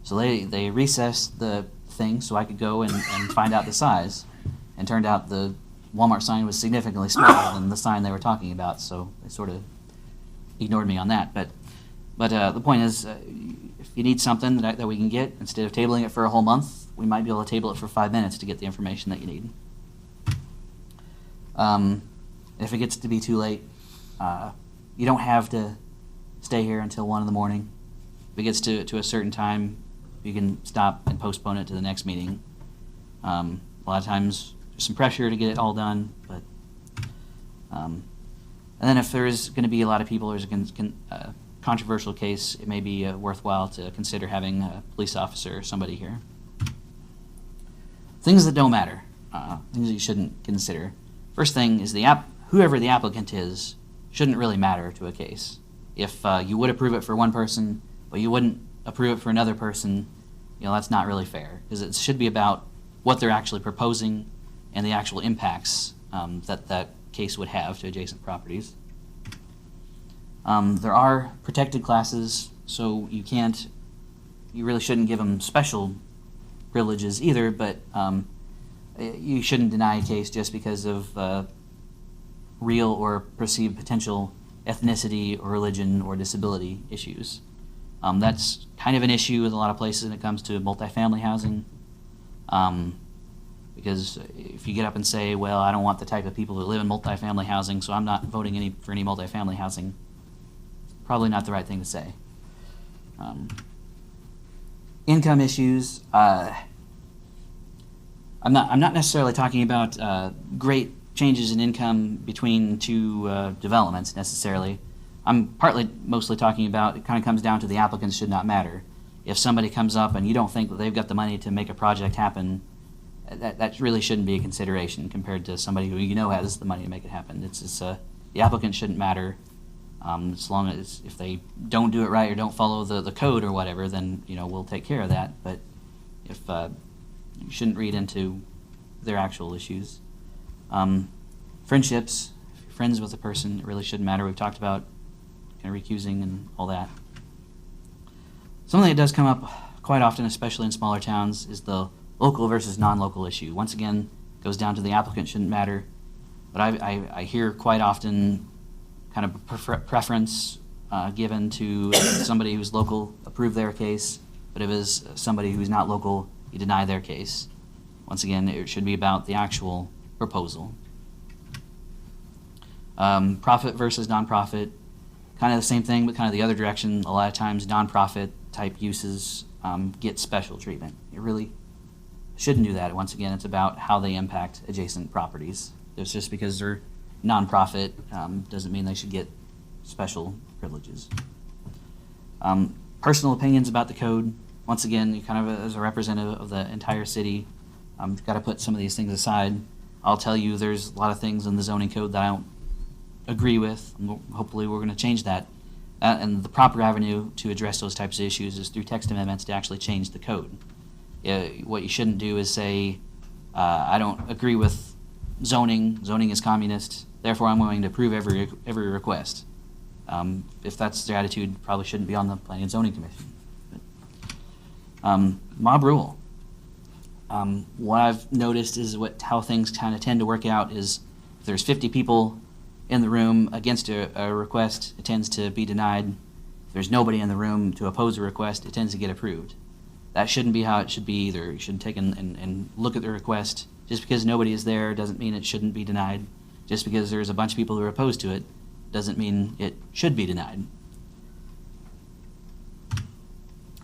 So they recessed the thing so I could go and find out the size, and turned out the Walmart sign was significantly smaller than the sign they were talking about, so they sort of ignored me on that. But the point is, if you need something that we can get, instead of tabling it for a whole month, we might be able to table it for 5 minutes to get the information that you need. If it gets to be too late, you don't have to stay here until 1 in the morning. If it gets to a certain time, you can stop and postpone it to the next meeting. A lot of times there's some pressure to get it all done, but and then if there is going to be a lot of people, there's a controversial case, it may be worthwhile to consider having a police officer or somebody here. Things that don't matter, things that you shouldn't consider. First thing is whoever the applicant is shouldn't really matter to a case. If you would approve it for one person, but you wouldn't approve it for another person, that's not really fair, because it should be about what they're actually proposing and the actual impacts that case would have to adjacent properties. There are protected classes, so you really shouldn't give them special privileges either, but you shouldn't deny a case just because of real or perceived potential ethnicity or religion or disability issues. That's kind of an issue with a lot of places when it comes to multifamily housing. Because if you get up and say, well, I don't want the type of people who live in multifamily housing, so I'm not voting for any multifamily housing, probably not the right thing to say. Income issues, I'm not necessarily talking about great changes in income between two developments necessarily. I'm mostly talking about, it kind of comes down to the applicants should not matter. If somebody comes up and you don't think that they've got the money to make a project happen, that really shouldn't be a consideration compared to somebody who has the money to make it happen. The applicant shouldn't matter. As long as if they don't do it right or don't follow the code or whatever, then we'll take care of that. But if you shouldn't read into their actual issues. Friendships, if you're friends with a person, it really shouldn't matter. We've talked about kind of recusing and all that. Something that does come up quite often, especially in smaller towns, is the local versus non-local issue. Once again, it goes down to the applicant shouldn't matter. But I hear quite often kind of preference given to somebody who's local, approve their case, but if it's somebody who's not local, you deny their case. Once again, it should be about the actual proposal. Profit versus nonprofit, kind of the same thing, but kind of the other direction. A lot of times, nonprofit type uses get special treatment. It really shouldn't do that. Once again, it's about how they impact adjacent properties. It's just because they're nonprofit doesn't mean they should get special privileges. Personal opinions about the code. Once again, you kind of as a representative of the entire city, you've got to put some of these things aside. I'll tell you there's a lot of things in the zoning code that I don't agree with. Hopefully we're going to change that. And the proper avenue to address those types of issues is through text amendments to actually change the code. What you shouldn't do is say, I don't agree with zoning. Zoning is communist. Therefore, I'm going to approve every request. If that's their attitude, probably shouldn't be on the Planning and Zoning Commission. But, mob rule. What I've noticed is how things kind of tend to work out is if there's 50 people in the room against a request, it tends to be denied. If there's nobody in the room to oppose a request, it tends to get approved. That shouldn't be how it should be either. You should take and look at the request. Just because nobody is there doesn't mean it shouldn't be denied. Just because there's a bunch of people who are opposed to it doesn't mean it should be denied.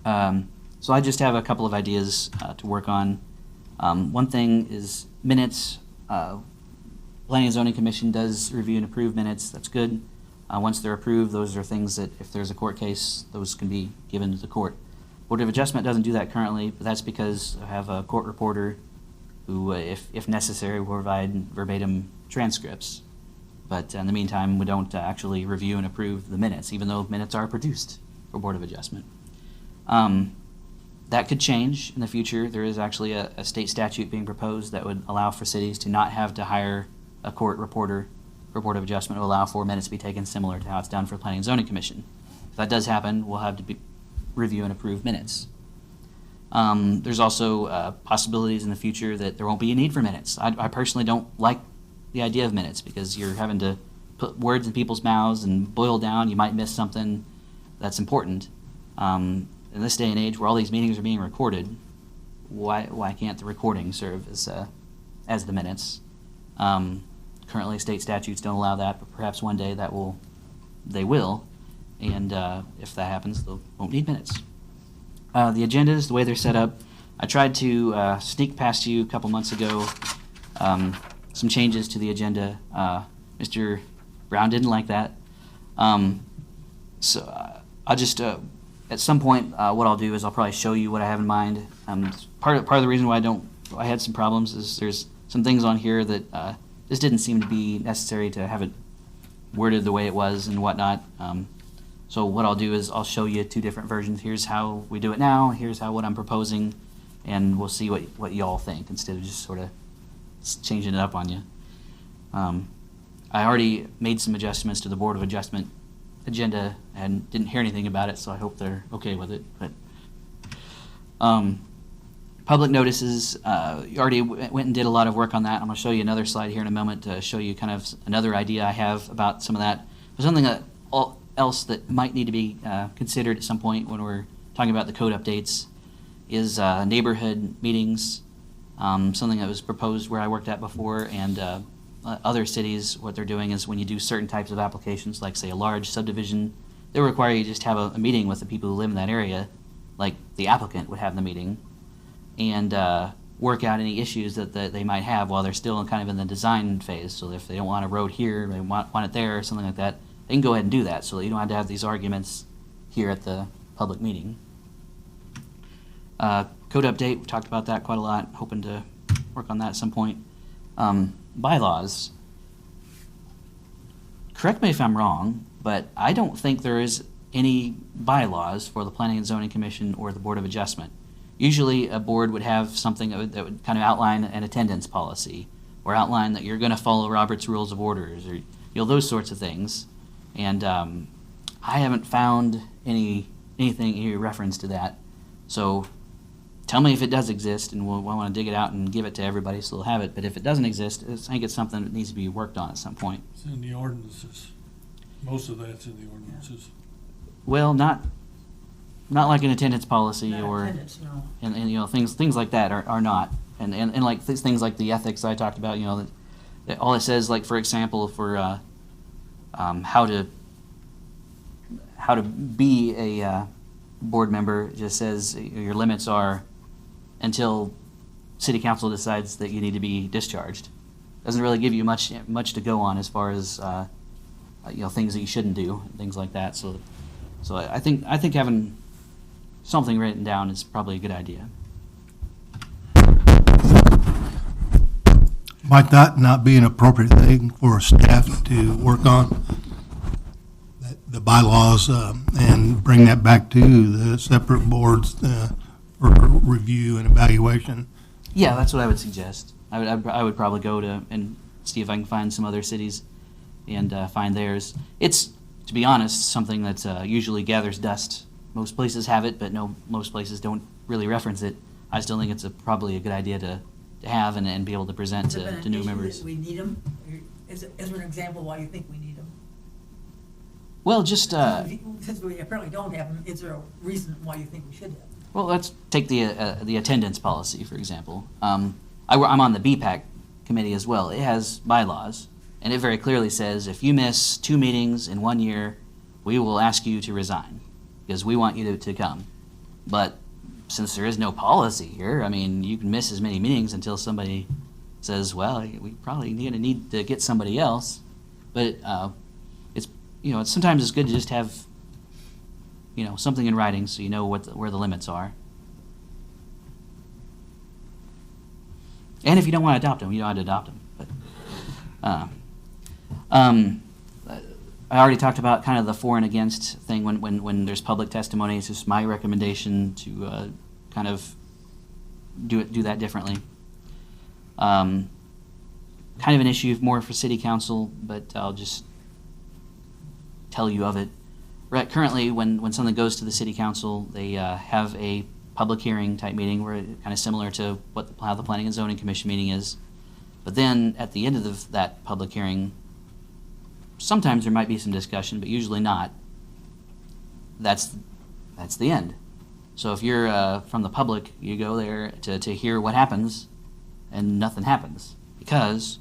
So I just have a couple of ideas to work on. One thing is minutes. Planning and Zoning Commission does review and approve minutes. That's good. Once they're approved, those are things that if there's a court case, those can be given to the court. Board of Adjustment doesn't do that currently, but that's because I have a court reporter who, if necessary, will provide verbatim transcripts. But in the meantime, we don't actually review and approve the minutes, even though minutes are produced for Board of Adjustment. That could change in the future. There is actually a state statute being proposed that would allow for cities to not have to hire a court reporter for Board of Adjustment to allow for minutes to be taken similar to how it's done for Planning and Zoning Commission. If that does happen, we'll have to review and approve minutes. There's also possibilities in the future that there won't be a need for minutes. I personally don't like the idea of minutes because you're having to put words in people's mouths and boil down. You might miss something that's important. In this day and age where all these meetings are being recorded, why can't the recording serve as the minutes? Currently, state statutes don't allow that, but perhaps one day they will, and if that happens, they won't need minutes. The agendas, the way they're set up, I tried to sneak past you a couple months ago some changes to the agenda. Mr. Brown didn't like that. So I'll just, at some point, what I'll do is I'll probably show you what I have in mind. Part of the reason why I had some problems is there's some things on here that just didn't seem to be necessary to have it worded the way it was and whatnot. So what I'll do is I'll show you two different versions. Here's how we do it now. Here's what I'm proposing, and we'll see what y'all think instead of just sort of changing it up on you. I already made some adjustments to the Board of Adjustment agenda and didn't hear anything about it, so I hope they're okay with it. But public notices, you already went and did a lot of work on that. I'm going to show you another slide here in a moment to show you kind of another idea I have about some of that. There's something else that might need to be considered at some point when we're talking about the code updates is neighborhood meetings. Something that was proposed where I worked at before, and other cities, what they're doing is when you do certain types of applications, like say a large subdivision, they require you just have a meeting with the people who live in that area, like the applicant would have the meeting, and work out any issues that they might have while they're still kind of in the design phase. So if they don't want a road here, they want it there, or something like that, they can go ahead and do that so that you don't have to have these arguments here at the public meeting. Code update, we talked about that quite a lot, hoping to work on that at some point. Bylaws. Correct me if I'm wrong, but I don't think there is any bylaws for the Planning and Zoning Commission or the Board of Adjustment. Usually a board would have something that would kind of outline an attendance policy or outline that you're going to follow Robert's Rules of Orders or those sorts of things. And I haven't found anything, any reference to that. So tell me if it does exist, and we'll want to dig it out and give it to everybody so they'll have it. But if it doesn't exist, I think it's something that needs to be worked on at some point. It's in the ordinances. Most of that's in the ordinances. Well, not like an attendance policy Not or attendance, no. and things like that are not. And like things like the ethics I talked about, that all it says, like for example, for how to be a board member, it just says your limits are until city council decides that you need to be discharged. Doesn't really give you much to go on as far as things that you shouldn't do, things like that. So I think having something written down is probably a good idea. Might that not be an appropriate thing for staff to work on? The bylaws and bring that back to the separate boards for review and evaluation. Yeah, that's what I would suggest. I would probably go to and see if I can find some other cities and find theirs. It's, to be honest, something that usually gathers dust. Most places have it, but most places don't really reference it. I still think it's probably a good idea to have and be able to present Has there been to an new issue members. that we need them? Is there an example why you think we need them? Well, just Since we apparently don't have them, is there a reason why you think we should have them? well, let's take the attendance policy for example. I'm on the BPAC committee as well. It has bylaws, and it very clearly says if you miss 2 meetings in 1 year, we will ask you to resign because we want you to come. But since there is no policy here, I mean, you can miss as many meetings until somebody says, well, we probably need to get somebody else. But it's sometimes it's good to just have something in writing so you know where the limits are. And if you don't want to adopt them, you don't have to adopt them. But I already talked about kind of the for and against thing when there's public testimony. It's just my recommendation to kind of do that differently. Kind of an issue more for city council, but I'll just tell you of it. Right, currently, when something goes to the city council, they have a public hearing type meeting where kind of similar to how the Planning and Zoning Commission meeting is. But then at the end of that public hearing, sometimes there might be some discussion, but usually not. That's the end. So if you're from the public, you go there to hear what happens, and nothing happens. Because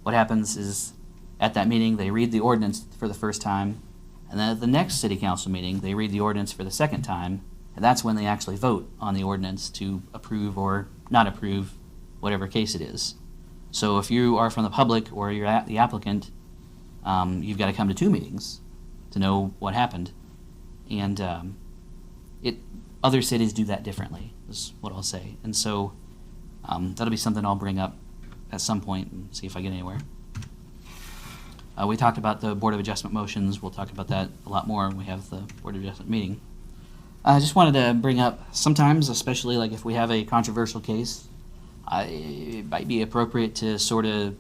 what happens is, at that meeting, they read the ordinance for the first time, and then at the next city council meeting, they read the ordinance for the second time, and that's when they actually vote on the ordinance to approve or not approve whatever case it is. So if you are from the public or you're the applicant, you've got to come to 2 meetings to know what happened. And other cities do that differently, is what I'll say. And so that'll be something I'll bring up at some point and see if I get anywhere. We talked about the Board of Adjustment motions. We'll talk about that a lot more when we have the Board of Adjustment meeting. I just wanted to bring up, sometimes, especially like if we have a controversial case, it might be appropriate to sort of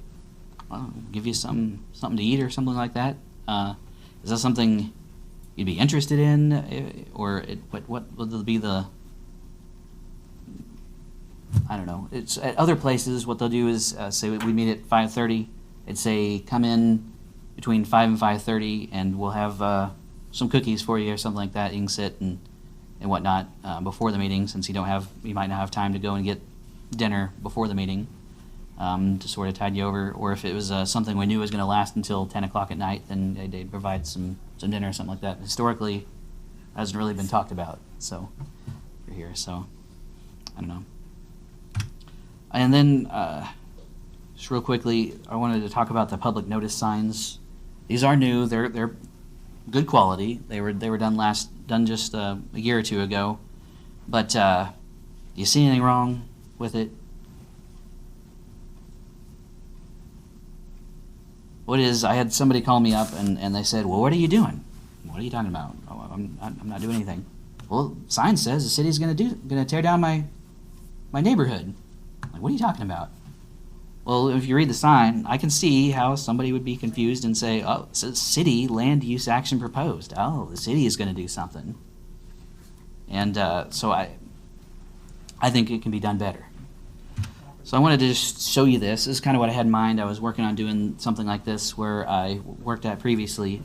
give you something to eat or something like that. Is that something you'd be interested in, or what would be the? I don't know. It's at other places. What they'll do is say we meet at 5:30. It'd say come in between 5 and 5:30, and we'll have some cookies for you or something like that. You can sit and whatnot before the meeting, since you might not have time to go and get dinner before the meeting to sort of tide you over. Or if it was something we knew was going to last until 10 o'clock at night, then they'd provide some dinner or something like that. Historically, it hasn't really been talked about, so for here. So I don't know. And then just real quickly, I wanted to talk about the public notice signs. These are new. They're good quality. They were done just a year or two ago. But do you see anything wrong with it? I had somebody call me up and they said, well, what are you doing? What are you talking about? Oh, I'm not doing anything. Well, sign says the city's gonna tear down my neighborhood. Like, what are you talking about? Well, if you read the sign, I can see how somebody would be confused and say, oh, it says city land use action proposed. Oh, the city is gonna do something. And so I think it can be done better. So I wanted to just show you this. This is kind of what I had in mind. I was working on doing something like this where I worked at previously.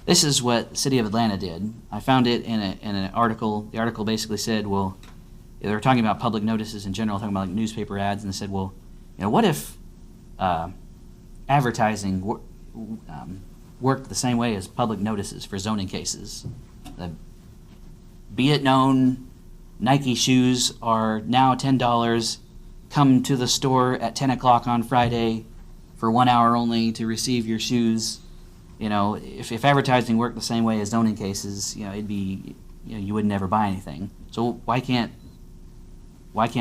This is what the City of Atlanta did. I found it in an article. The article basically said, well, they were talking about public notices in general, talking about like newspaper ads, and they said, well, what if advertising worked the same way as public notices for zoning cases? Be it known, Nike shoes are now $10. Come to the store at 10 o'clock on Friday for 1 hour only to receive your shoes. If advertising worked the same way as zoning cases, it'd be, you would never buy anything. So why can't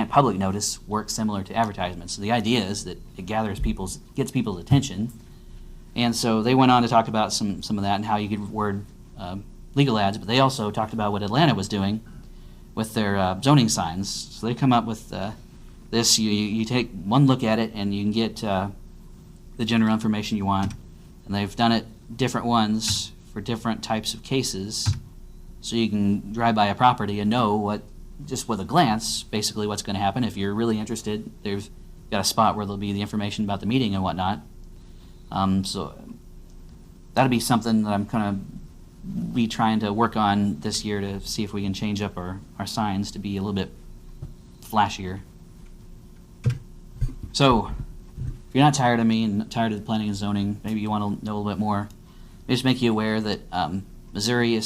public notice work similar to advertisements? So the idea is that it gets people's attention. And so they went on to talk about some of that and how you could word legal ads, but they also talked about what Atlanta was doing with their zoning signs. So they come up with this. You take one look at it and you can get the general information you want. And they've done it different ones for different types of cases, so you can drive by a property and know just with a glance, basically what's going to happen. If you're really interested, they've got a spot where there'll be the information about the meeting and whatnot. So that'll be something that I'm kind of be trying to work on this year to see if we can change up our signs to be a little bit flashier. So if you're not tired of me and tired of the planning and zoning, maybe you want to know a little bit more, just make you aware that Missouri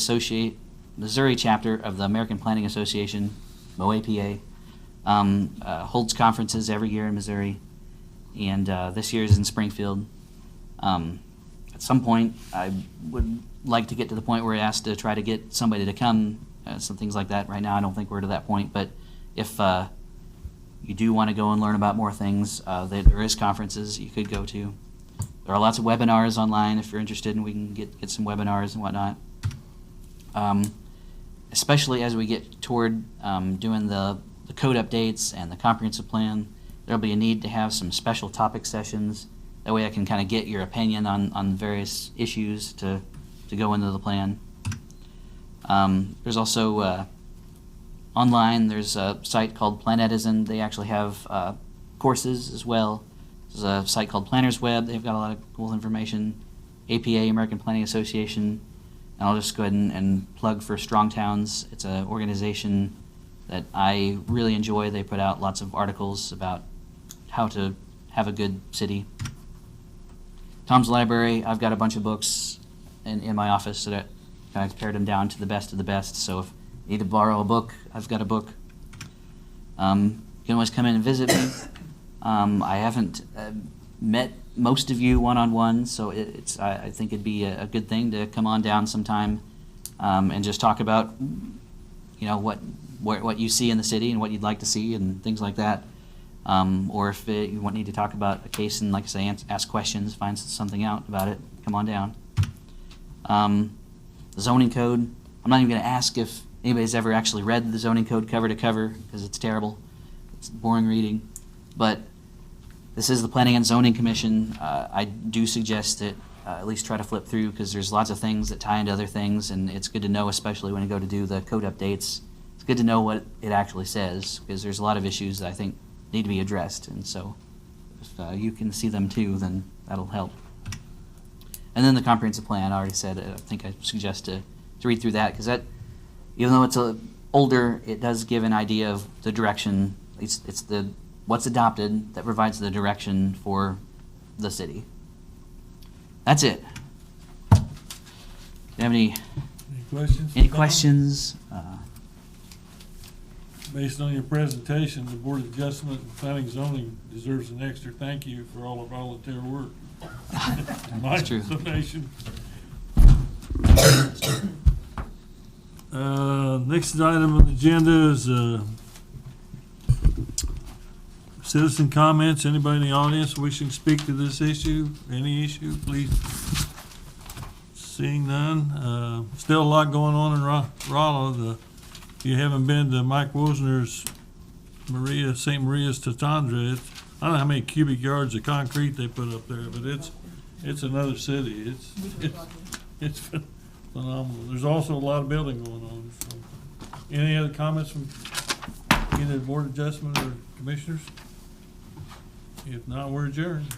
chapter of the American Planning Association, MOAPA, holds conferences every year in Missouri, and this year is in Springfield. At some point, I would like to get to the point where I asked to try to get somebody to come, some things like that. Right now, I don't think we're to that point, but if you do want to go and learn about more things, there is conferences you could go to. There are lots of webinars online if you're interested, and we can get some webinars and whatnot. Especially as we get toward doing the code updates and the comprehensive plan, there'll be a need to have some special topic sessions. That way I can kind of get your opinion on various issues to go into the plan. There's also online, there's a site called Planetizen. They actually have courses as well. There's a site called Planners Web. They've got a lot of cool information. APA, American Planning Association. And I'll just go ahead and plug for Strong Towns. It's an organization that I really enjoy. They put out lots of articles about how to have a good city. Tom's Library, I've got a bunch of books in my office that I've pared them down to the best of the best. So if you need to borrow a book, I've got a book. You can always come in and visit me. I haven't met most of you one-on-one, so I think it'd be a good thing to come on down sometime and just talk about, what you see in the city and what you'd like to see and things like that. Or if you need to talk about a case and, like I say, ask questions, find something out about it, come on down. The zoning code, I'm not even going to ask if anybody's ever actually read the zoning code cover to cover, because it's terrible. It's boring reading. But this is the Planning and Zoning Commission. I do suggest that at least try to flip through, because there's lots of things that tie into other things, and it's good to know, especially when you go to do the code updates. It's good to know what it actually says, because there's a lot of issues that I think need to be addressed, and so if you can see them too, then that'll help. And then the comprehensive plan, I already said, I think I suggest to read through that, because that, even though it's older, it does give an idea of the direction. It's the what's adopted that provides the direction for the city. That's it. Do you have any questions? any questions? Based on your presentation, the Board of Adjustment and Planning and Zoning deserves an extra thank you for all the volunteer work. My That's true. donation. Next item on the agenda is citizen comments. Anybody in the audience wishing to speak to this issue, any issue, please. Seeing none. Still a lot going on in Rolla. If you haven't been to Mike Wozner's St. Maria's Tatandra, I don't know how many cubic yards of concrete they put up there, but it's another city. It's phenomenal. There's also a lot of building going on. So. Any other comments from either the Board of Adjustment or Commissioners? If not, we're adjourned.